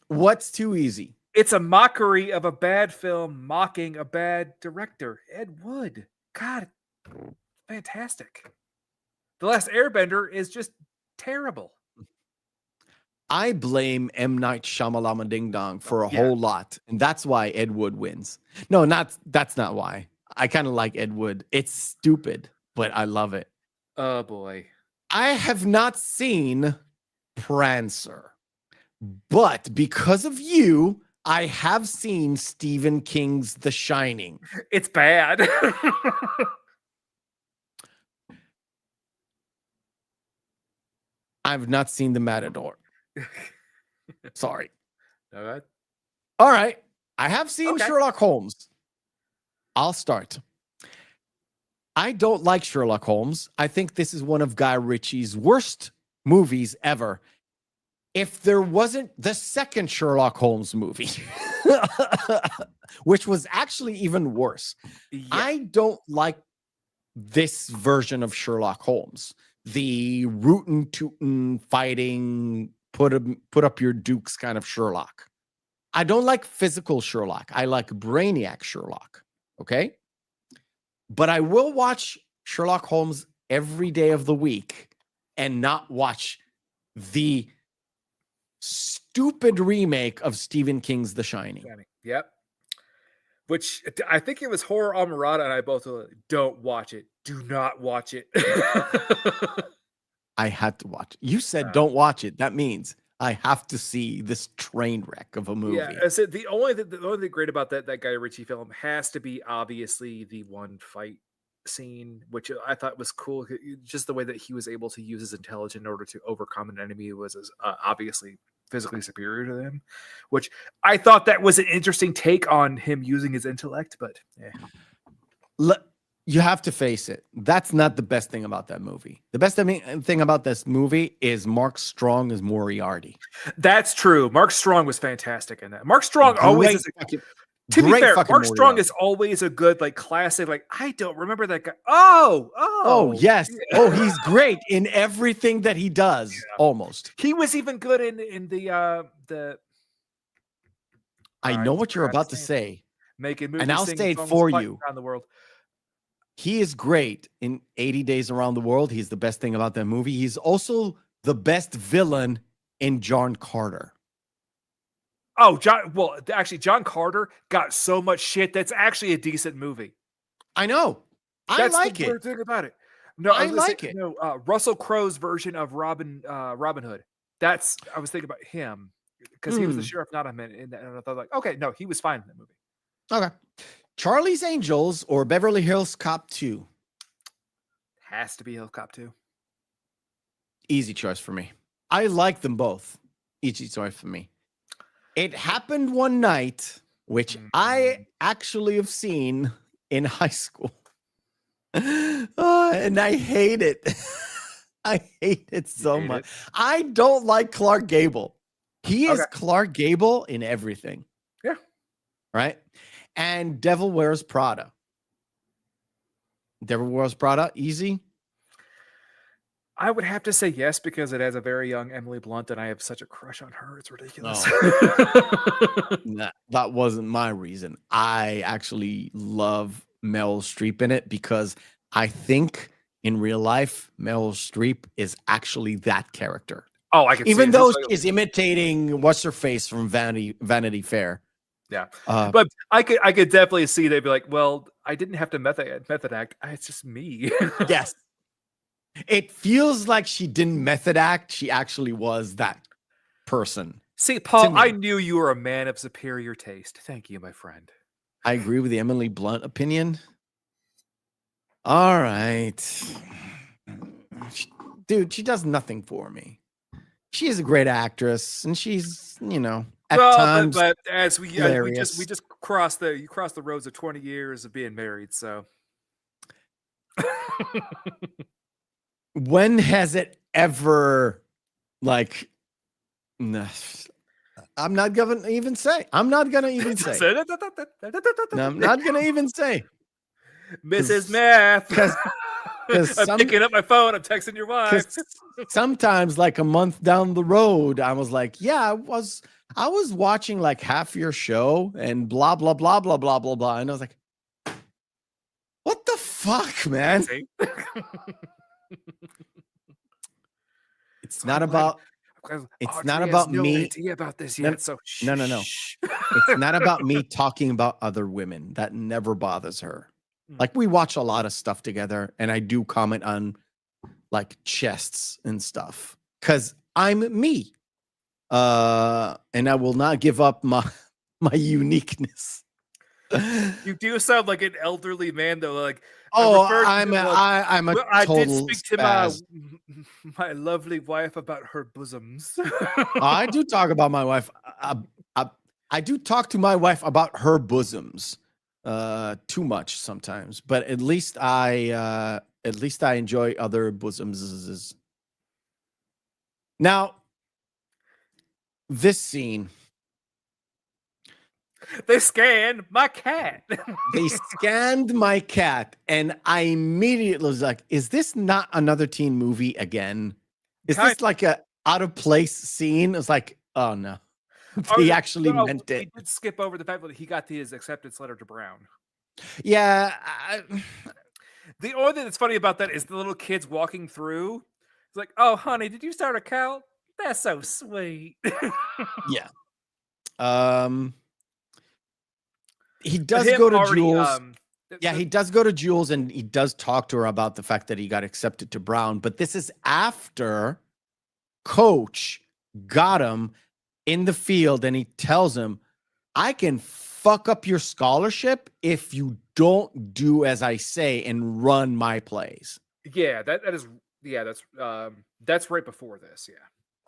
S1: What's too easy?
S2: It's a mockery of a bad film mocking a bad director. Ed Wood. God, fantastic. The Last Airbender is just terrible.
S1: I blame M. Night Shyamalan Ding Dong for a whole lot. And that's why Ed Wood wins. No, that's not why. I kind of like Ed Wood. It's stupid, but I love it.
S2: Oh, boy.
S1: I have not seen Prancer, but because of you, I have seen Stephen King's The Shining.
S2: It's bad.
S1: I've not seen The Matador. Sorry.
S2: All right.
S1: All right. I have seen
S2: Okay.
S1: Sherlock Holmes. I'll start. I don't like Sherlock Holmes. I think this is one of Guy Ritchie's worst movies ever. If there wasn't the second Sherlock Holmes movie, which was actually even worse,
S2: Yeah.
S1: I don't like this version of Sherlock Holmes. The rootin' tootin' fighting, put up your dukes kind of Sherlock. I don't like physical Sherlock. I like Brainiac Sherlock. Okay. But I will watch Sherlock Holmes every day of the week and not watch the stupid remake of Stephen King's The Shining.
S2: Yep. Which I think it was Horror Almirada and I both were like, don't watch it. Do not watch it.
S1: I had to watch it. You said don't watch it. That means I have to see this train wreck of a movie.
S2: Yeah, I said the only thing great about that Guy Ritchie film has to be obviously the one fight scene, which I thought was cool. Just the way that he was able to use his intelligence in order to overcome an enemy who was obviously physically superior to them, which I thought that was an interesting take on him using his intellect. But yeah.
S1: You have to face it. That's not the best thing about that movie. The best thing about this movie is Mark Strong as Moriarty.
S2: That's true. Mark Strong was fantastic in that. Mark Strong always is to be fair, Mark Strong is always a good, like, classic, like, I don't remember that guy. Oh,
S1: yes. Oh, he's great in everything that he does, almost.
S2: He was even good in the
S1: I know what you're about to say.
S2: Making movies,
S1: and I'll say it for you.
S2: Around the world.
S1: He is great in 80 Days Around the World. He's the best thing about that movie. He's also the best villain in John Carter.
S2: Oh, John Carter got so much shit. That's actually a decent movie.
S1: I know.
S2: That's
S1: like
S2: the
S1: it.
S2: weird thing about it. No,
S1: I like it.
S2: No, Russell Crowe's version of Robin Hood. I was thinking about him because he was the sheriff, not a minute in that. And I thought, like, okay, no, he was fine in that movie.
S1: Okay. Charlie's Angels or Beverly Hills Cop 2?
S2: Has to be Hill Cop 2.
S1: Easy choice for me. I like them both. Easy choice for me. It happened one night, which I actually have seen in high school. And I hate it. I hate it so much. I don't like Clark Gable. He is Clark Gable in everything.
S2: Yeah.
S1: Right? And Devil Wears Prada. Devil Wears Prada, easy?
S2: I would have to say yes because it has a very young Emily Blunt, and I have such a crush on her. It's ridiculous.
S1: That wasn't my reason. I actually love Meryl Streep in it because I think in real life, Meryl Streep is actually that character.
S2: Oh, I can
S1: even
S2: see
S1: though she's imitating what's her face from Vanity Fair.
S2: Yeah, but I could definitely see they'd be like, well, I didn't have to method act. It's just me.
S1: Yes. It feels like she didn't method act. She actually was that person.
S2: See,
S1: to
S2: Paul,
S1: me.
S2: I knew you were a man of superior taste. Thank you, my friend.
S1: I agree with the Emily Blunt opinion. All right. Dude, she does nothing for me. She is a great actress, and she's, at times
S2: but as we
S1: hilarious.
S2: just crossed the roads of 20 years of being married, so
S1: When has it ever, like, no, I'm not gonna even say. I'm not gonna even say. No, I'm not gonna even say.
S2: Mrs. Math.
S1: Because
S2: I'm picking up my phone. I'm texting your wife.
S1: Sometimes, like a month down the road, I was like, yeah, I was watching like half your show and blah blah blah blah blah blah blah, and I was like, what the fuck, man? It's not about. It's not about me.
S2: About this yet, so
S1: no. It's not about me talking about other women. That never bothers her. Like, we watch a lot of stuff together, and I do comment on like chests and stuff because I'm me, and I will not give up my uniqueness.
S2: You do sound like an elderly man, though. Like,
S1: I'm a
S2: I did
S1: total
S2: speak to my lovely wife about her bosoms.
S1: I do talk about my wife. I do talk to my wife about her bosoms. Too much sometimes, but at least I enjoy other bosoms. Now, this scene.
S2: They scanned my cat.
S1: They scanned my cat, and I immediately was like, is this not another teen movie again? Is this like a out of place scene? It's like, oh no. He actually meant it.
S2: He did skip over the fact that he got his acceptance letter to Brown.
S1: Yeah.
S2: The only thing that's funny about that is the little kids walking through. It's like, oh, honey, did you start a cult? That's so sweet.
S1: Yeah. He does go to Jules. He does go to Jules, and he does talk to her about the fact that he got accepted to Brown. But this is after Coach got him in the field, and he tells him, I can fuck up your scholarship if you don't do as I say and run my plays.
S2: Yeah, that's right before this.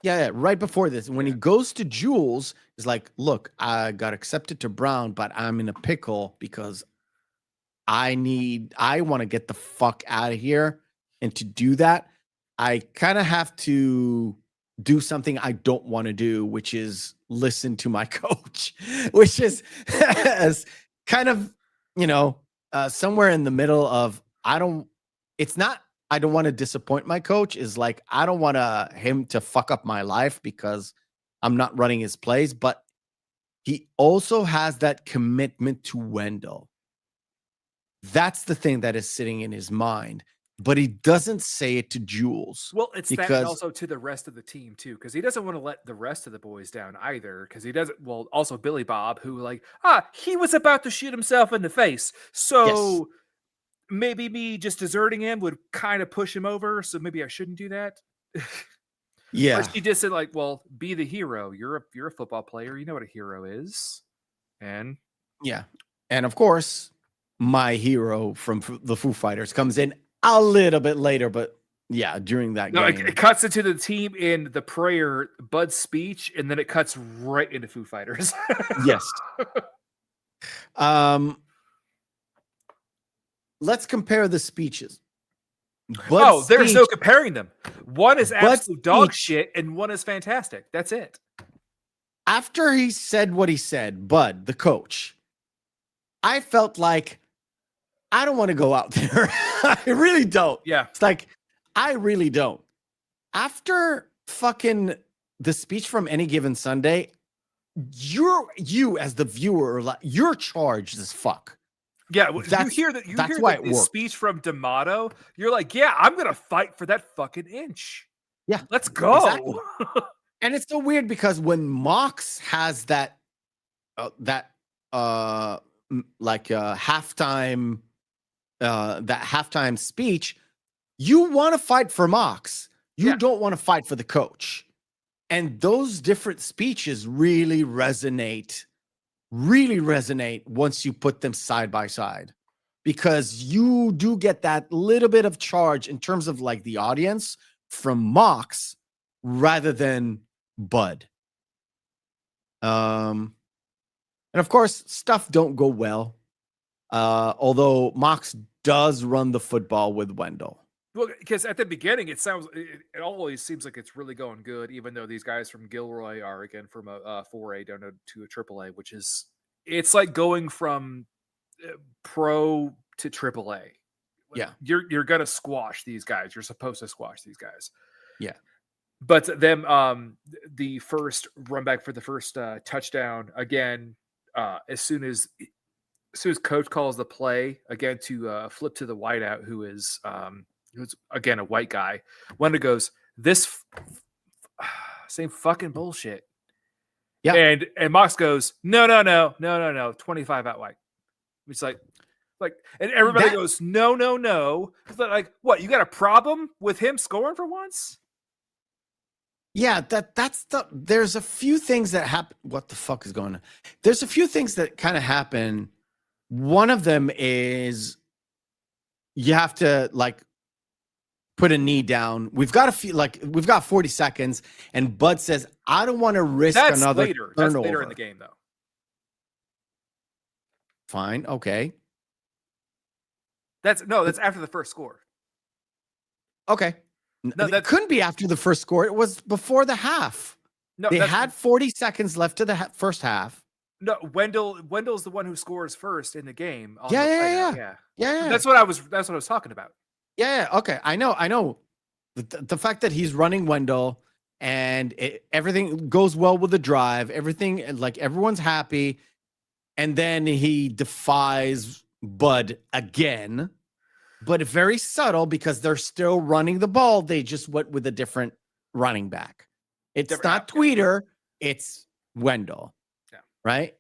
S1: Yeah, right before this. When he goes to Jules, he's like, look, I got accepted to Brown, but I'm in a pickle because I want to get the fuck out of here. And to do that, I kind of have to do something I don't want to do, which is listen to my coach, which is kind of, somewhere in the middle of, I don't want to disappoint my coach, is like, I don't want him to fuck up my life because I'm not running his plays, but he also has that commitment to Wendell. That's the thing that is sitting in his mind. But he doesn't say it to Jules.
S2: Well, it's that, and also to the rest of the team too, because he doesn't want to let the rest of the boys down either. Because he doesn't. Well, also Billy Bob, who he was about to shoot himself in the face, so maybe me just deserting him would kind of push him over. So maybe I shouldn't do that.
S1: Yeah,
S2: he just said like, well, be the hero. You're a football player. You know what a hero is, and
S1: and of course, my hero from the Foo Fighters comes in a little bit later, but during that game.
S2: It cuts into the team in the prayer, Bud's speech, and then it cuts right into Foo Fighters.
S1: Yes. Let's compare the speeches.
S2: There's no comparing them. One is absolute dog shit, and one is fantastic. That's it.
S1: After he said what he said, Bud, the coach, I felt like, I don't want to go out there. I really don't.
S2: Yeah.
S1: It's like, I really don't. After fucking the speech from Any Given Sunday, you as the viewer, you're charged as fuck.
S2: Yeah, you hear the speech from D'Amato, you're like, yeah, I'm going to fight for that fucking inch.
S1: Yeah.
S2: Let's go.
S1: Exactly. And it's so weird because when Mox has that halftime speech, you want to fight for Mox. You don't want to fight for the coach. And those different speeches really resonate once you put them side by side, because you do get that little bit of charge in terms of like the audience from Mox rather than Bud. And of course, stuff don't go well. Although Mox does run the football with Wendell.
S2: Well, because at the beginning, it always seems like it's really going good, even though these guys from Gilroy are again from a 4A down to a AAA, it's like going from pro to AAA.
S1: Yeah,
S2: you're gonna squash these guys. You're supposed to squash these guys.
S1: Yeah,
S2: but them the first run back for the first touchdown again. As soon as coach calls the play again to flip to the wideout, who's again a white guy. Wendell goes, this same fucking bullshit.
S1: Yeah.
S2: And Mox goes, no, 25 out white. It's like, and everybody goes, no. It's like, what? You got a problem with him scoring for once?
S1: Yeah, there's a few things that happen. What the fuck is going on? There's a few things that kind of happen. One of them is you have to like put a knee down. We've got 40 seconds, and Bud says, I don't want to risk another
S2: later.
S1: turnover.
S2: That's later in the game, though.
S1: Fine, okay.
S2: That's after the first score.
S1: Okay.
S2: No,
S1: that couldn't be after the first score. It was before the half.
S2: No,
S1: they had 40 seconds left to the first half.
S2: No, Wendell's the one who scores first in the game.
S1: Yeah.
S2: That's what I was talking about.
S1: Yeah. Okay. I know. The fact that he's running Wendell and everything goes well with the drive, everything, like everyone's happy. And then he defies Bud again, but very subtle because they're still running the ball. They just went with a different running back. It's not Tweeter. It's Wendell.
S2: Yeah.
S1: Right.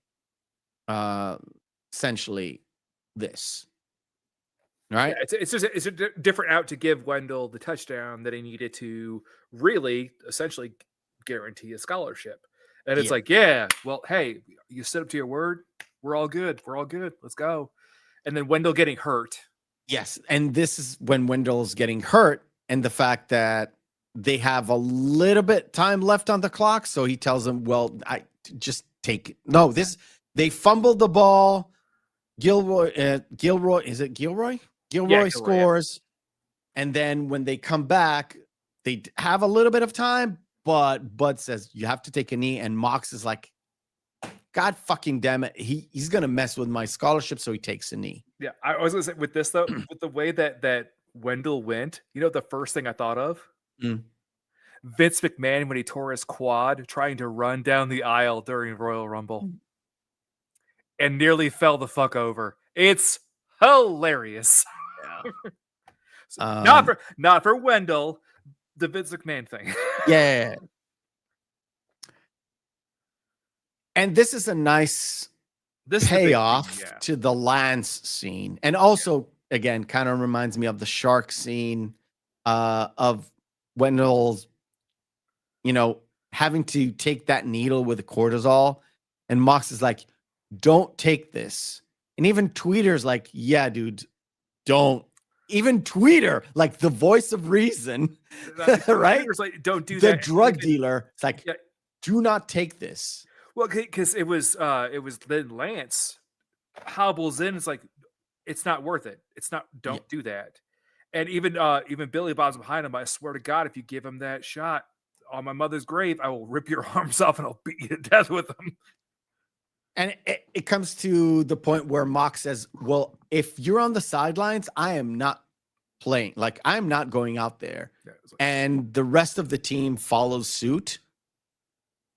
S1: Essentially this. Right.
S2: Yeah, it's a different out to give Wendell the touchdown that he needed to really essentially guarantee a scholarship. And it's like, yeah, well, hey, you stood up to your word. We're all good. Let's go. And then Wendell getting hurt.
S1: Yes. And this is when Wendell's getting hurt, and the fact that they have a little bit time left on the clock. So he tells them, well, I just take it. No, they fumbled the ball. Gilroy, is it Gilroy? Gilroy scores. Yeah. And then when they come back, they have a little bit of time, but Bud says, you have to take a knee. And Mox is like, God fucking damn it. He's going to mess with my scholarship. So he takes a knee.
S2: Yeah. I was going to say with this though, with the way that Wendell went, the first thing I thought of? Vince McMahon when he tore his quad trying to run down the aisle during Royal Rumble and nearly fell the fuck over. It's hilarious. Yeah. So not for Wendell, the Vince McMahon thing.
S1: Yeah. And this is a nice payoff to the Lance scene. And also, again, kind of reminds me of the shark scene of Wendell's, having to take that needle with the cortisol. And Mox is like, don't take this. And even Tweeter's like, yeah, dude, don't. Even Tweeter, like the voice of reason, right?
S2: Like, don't do
S1: the
S2: that.
S1: The drug dealer, it's like, do not take this.
S2: Well, because it was then Lance hobbles in. It's like, it's not worth it. It's not. Don't do that. And even Billy Bob's behind him. I swear to God, if you give him that shot on my mother's grave, I will rip your arms off and I'll beat you to death with them.
S1: And it comes to the point where Mox says, well, if you're on the sidelines, I am not playing. Like, I'm not going out there. Yeah, and the rest of the team follows suit.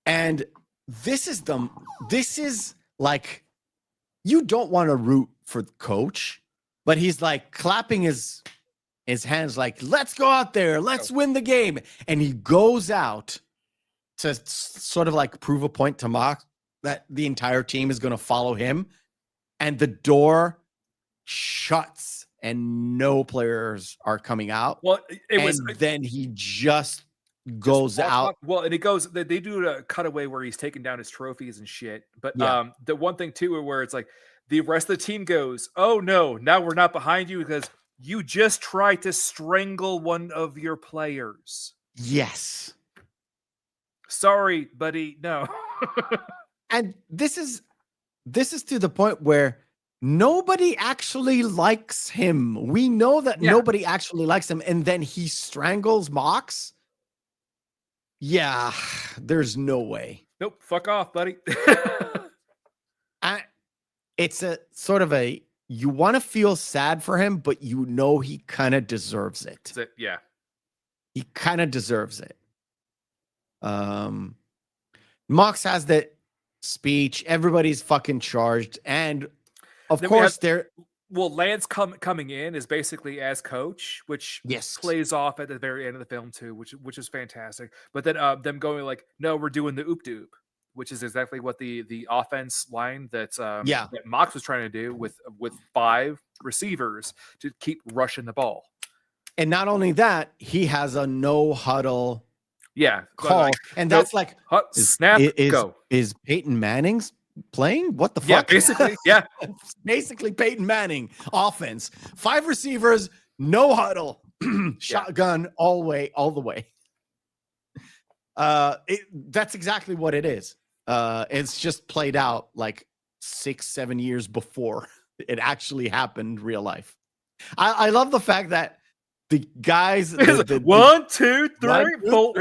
S1: And this is like, you don't want to root for the coach, but he's like clapping his hands like, let's go out there. Let's win the game. And he goes out to sort of like prove a point to Mox that the entire team is going to follow him, and the door shuts and no players are coming out.
S2: Well,
S1: then he just goes out.
S2: Well, and it goes. They do a cutaway where he's taking down his trophies and shit. But
S1: Yeah.
S2: the one thing too, where it's like the rest of the team goes, "Oh no, now we're not behind you because you just tried to strangle one of your players."
S1: Yes.
S2: Sorry, buddy. No.
S1: And this is to the point where nobody actually likes him. We know that nobody actually likes him, and then he strangles Mox. Yeah, there's no way.
S2: Nope. Fuck off, buddy.
S1: It's a sort of a, you want to feel sad for him, but you know he kind of deserves it.
S2: That's it. Yeah.
S1: He kind of deserves it. Mox has that speech. Everybody's fucking charged, and of course
S2: Well, Lance coming in is basically as coach, which plays off at the very end of the film too, which is fantastic. But then them going like, no, we're doing the oop doop, which is exactly what the offense line that Mox was trying to do with 5 receivers to keep rushing the ball.
S1: And not only that, he has a no huddle call,
S2: like,
S1: and that's like
S2: snap go.
S1: Is Peyton Manning's playing? What the fuck?
S2: Yeah, basically, yeah.
S1: Basically Peyton Manning offense. 5 receivers, no huddle, shotgun all the way. That's exactly what it is. It's just played out like 6-7 years before it actually happened real life. I love the fact that the guys, the
S2: 1, 2, 3, 4,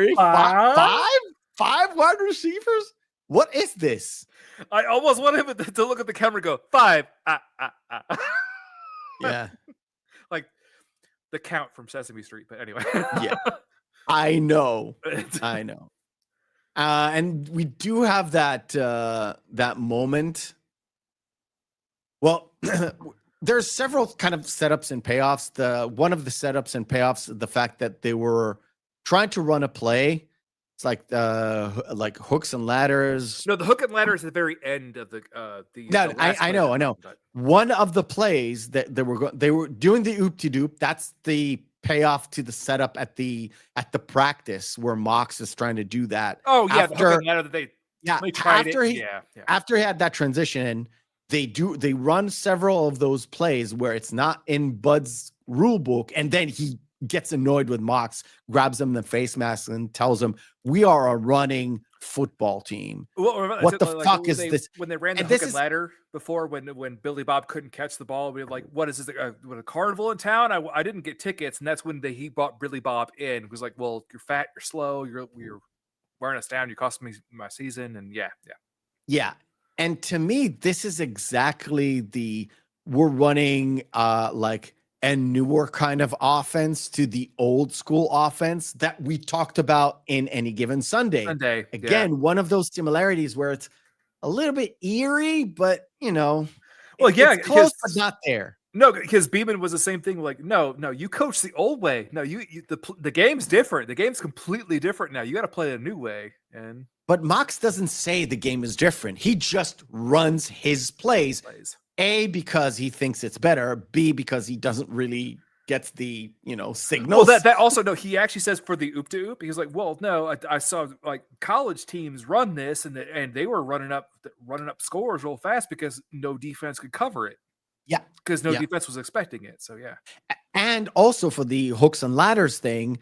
S2: 5
S1: wide receivers. What is this?
S2: I almost want him to look at the camera and go 5.
S1: Yeah,
S2: like the Count from Sesame Street. But anyway,
S1: yeah, I know. And we do have that moment. Well, there's several kind of setups and payoffs. One of the setups and payoffs, the fact that they were trying to run a play. It's like hooks and ladders.
S2: No, the hook and ladder is at the very end of the.
S1: I know. One of the plays that they were doing the oop-de-doop. That's the payoff to the setup at the practice where Mox is trying to do that.
S2: Oh yeah, the hook and ladder that they tried
S1: after he had that transition. They run several of those plays where it's not in Bud's rule book, and then he gets annoyed with Mox, grabs him in the face mask, and tells him, "We are a running football team." What the fuck is this?
S2: When they ran the hook and ladder before, when Billy Bob couldn't catch the ball, we were like, "What is this? A carnival in town?" I didn't get tickets, and that's when he brought Billy Bob in. It was like, "Well, you're fat, you're slow, you're wearing us down, you cost me my season," and yeah.
S1: And to me, this is exactly we're running like a newer kind of offense to the old school offense that we talked about in Any Given Sunday. Again, one of those similarities where it's a little bit eerie, but it's close but not there.
S2: No, because Beeman was the same thing. Like, no, you coach the old way. No, the game's different. The game's completely different now. You got to play a new way.
S1: But Mox doesn't say the game is different. He just runs his plays. A, because he thinks it's better. B, because he doesn't really get the signals.
S2: Well, that also he actually says for the oop to oop. He's like, well, no, I saw like college teams run this, and they were running up scores real fast because no defense could cover it.
S1: Yeah,
S2: because no defense was expecting it. So yeah,
S1: and also for the hooks and ladders thing,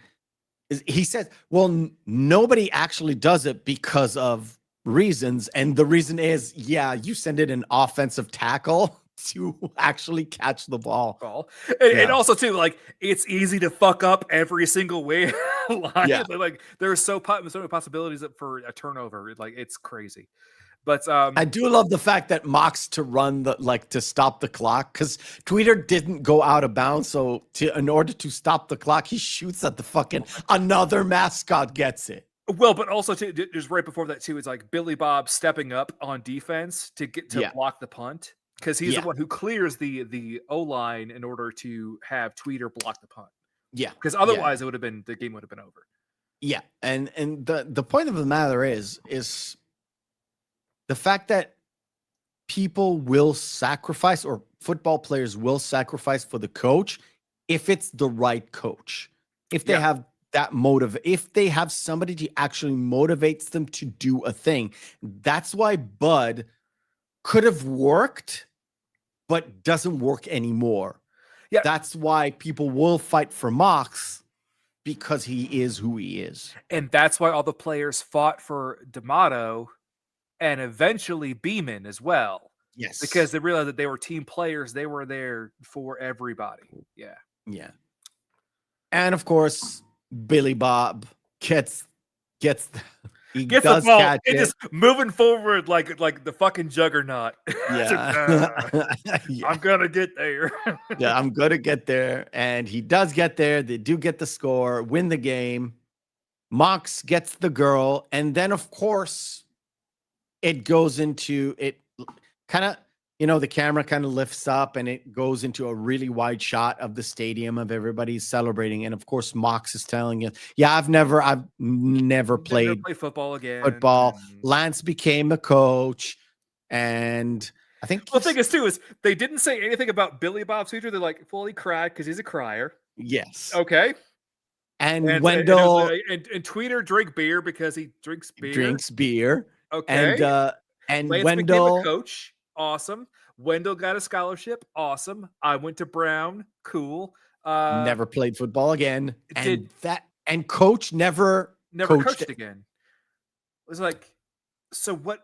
S1: he says, well, nobody actually does it because of reasons, and the reason is you send in an offensive tackle to actually catch the ball.
S2: And also too, like, it's easy to fuck up every single way line. Like there's so many possibilities for a turnover. Like, it's crazy. But
S1: I do love the fact that Mox to run to stop the clock, because Tweeter didn't go out of bounds. So in order to stop the clock, he shoots at the fucking another mascot gets it.
S2: Well, but also too, just right before that too, it's like Billy Bob stepping up on defense to get to block the punt, because he's the one who clears the O-line in order to have Tweeter block the punt. Yeah, because otherwise the game would have been over.
S1: Yeah, and the point of the matter is the fact that people will sacrifice, or football players will sacrifice for the coach if it's the right coach. If they have that motive, if they have somebody to actually motivates them to do a thing. That's why Bud could have worked, but doesn't work anymore.
S2: Yeah.
S1: That's why people will fight for Mox, because he is who he is.
S2: And that's why all the players fought for D'Amato and eventually Beeman as well.
S1: Yes.
S2: Because they realized that they were team players. They were there for everybody. Yeah.
S1: Yeah. And of course, Billy Bob gets he
S2: Gets
S1: does
S2: the ball.
S1: catch
S2: It's
S1: it.
S2: just moving forward like the fucking juggernaut.
S1: Yeah. Yeah.
S2: I'm gonna get there.
S1: Yeah, I'm gonna get there. And he does get there. They do get the score, win the game. Mox gets the girl, and then of course it goes into it kind of, the camera kind of lifts up and it goes into a really wide shot of the stadium of everybody celebrating. And of course, Mox is telling you, yeah, I've never played
S2: play football again.
S1: football. Lance became a coach. And I think
S2: the thing is too, is they didn't say anything about Billy Bob's future. They're like, well, he cried because he's a crier.
S1: yes.
S2: Okay.
S1: And Wendell
S2: and Tweeter drank beer because he drinks
S1: beer.
S2: Okay.
S1: And
S2: Lance
S1: Wendell,
S2: became a coach. Awesome. Wendell got a scholarship. Awesome. I went to Brown. Cool.
S1: never played football again.
S2: Did-
S1: And coach never
S2: coached again. It was like, so what?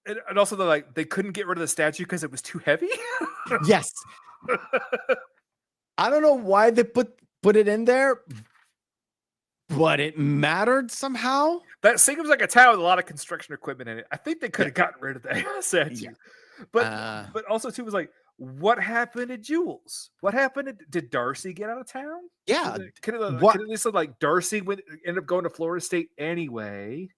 S2: And also they're like, they couldn't get rid of the statue because it was too heavy.
S1: Yes. I don't know why they put it in there, but it mattered somehow.
S2: That seems like a town with a lot of construction equipment in it. I think they could have gotten rid of that statue.
S1: Yeah.
S2: But also too was like, what happened to Jules? What happened? Did Darcy get out of town?
S1: Yeah.
S2: Could have
S1: What-
S2: at least said like Darcy ended up going to Florida State anyway.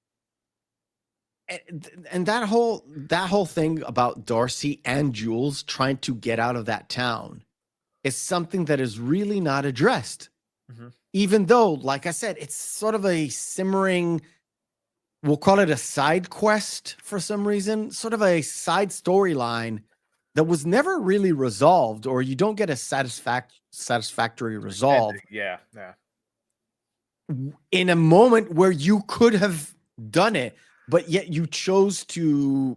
S1: And that whole thing about Darcy and Jules trying to get out of that town is something that is really not addressed.
S2: Mm-hmm.
S1: Even though, like I said, it's sort of a simmering, we'll call it a side quest for some reason, sort of a side storyline that was never really resolved, or you don't get a satisfactory resolve
S2: Yeah.
S1: in a moment where you could have done it, but yet you chose to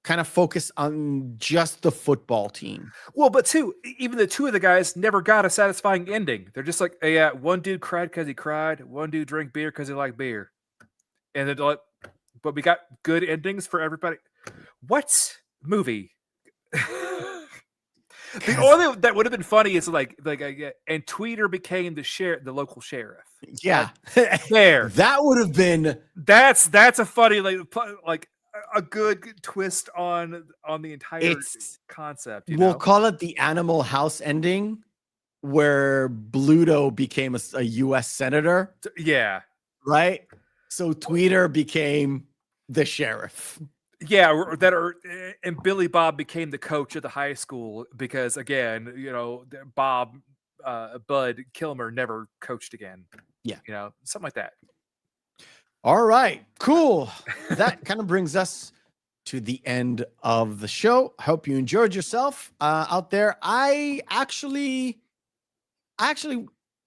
S1: kind of focus on just the football team.
S2: Well, but too, even the two of the guys never got a satisfying ending. They're just like, hey, yeah, one dude cried because he cried. One dude drank beer because he liked beer. And they're like, but we got good endings for everybody. What movie? The only that would have been funny is like, and Tweeter became the local sheriff.
S1: Yeah.
S2: There.
S1: That would have been
S2: That's a funny like a good twist on the entire concept.
S1: We'll call it the Animal House ending, where Bluto became a U.S. senator.
S2: Yeah.
S1: Right? So Tweeter became the sheriff.
S2: Yeah, and Billy Bob became the coach of the high school because, again, Bud Kilmer never coached again.
S1: Yeah.
S2: Something like that.
S1: All right, cool. That kind of brings us to the end of the show. I hope you enjoyed yourself out there. I actually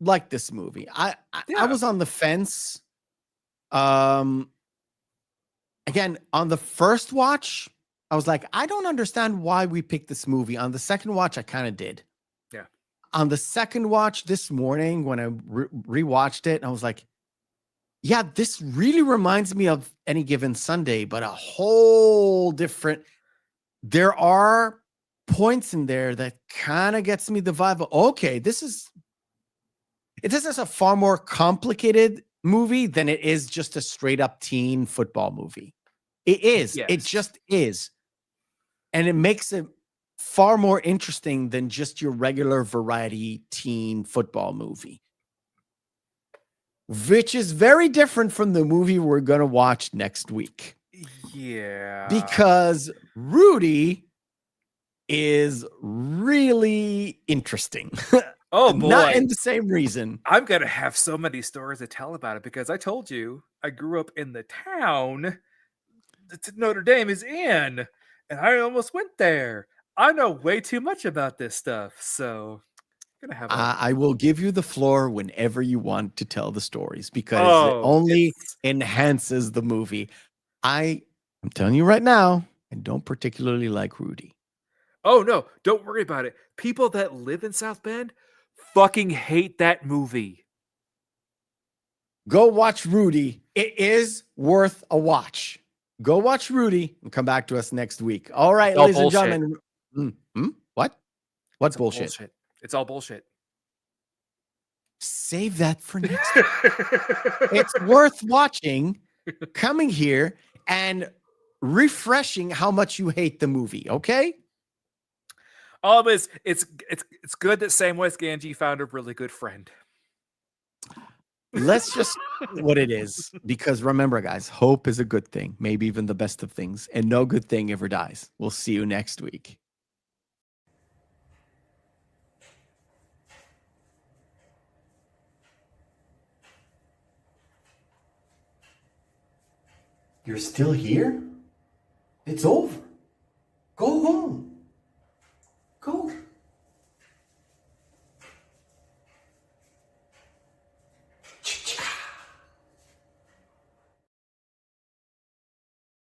S1: like this movie. I was on the fence. Again, on the first watch, I was like, I don't understand why we picked this movie. On the second watch, I kind of did.
S2: Yeah.
S1: On the second watch this morning, when I rewatched it, I was like, yeah, this really reminds me of Any Given Sunday, but a whole different. There are points in there that kind of gets me the vibe of, okay, this is a far more complicated movie than it is just a straight up teen football movie. It is.
S2: Yes.
S1: It just is. And it makes it far more interesting than just your regular variety teen football movie. Which is very different from the movie we're going to watch next week.
S2: Yeah.
S1: Because Rudy is really interesting.
S2: Oh, boy.
S1: Not in the same reason.
S2: I'm going to have so many stories to tell about it because I told you I grew up in the town that Notre Dame is in, and I almost went there. I know way too much about this stuff, so gonna have
S1: I will give you the floor whenever you want to tell the stories because it
S2: Oh,
S1: only
S2: it's-
S1: enhances the movie. I'm telling you right now, I don't particularly like Rudy.
S2: Oh no, don't worry about it. People that live in South Bend fucking hate that movie.
S1: Go watch Rudy. It is worth a watch. Go watch Rudy and come back to us next week. All right,
S2: It's all
S1: ladies and
S2: bullshit.
S1: gentlemen. What? What
S2: It's all
S1: bullshit?
S2: It's all bullshit.
S1: Save that for next week. It's worth watching, coming here and refreshing how much you hate the movie. Okay.
S2: It's good that Samwise Gamgee found a really good friend.
S1: Let's just what it is. Because remember, guys, hope is a good thing, maybe even the best of things, and no good thing ever dies. We'll see you next week.
S5: You're still here? It's over. Go home. Go.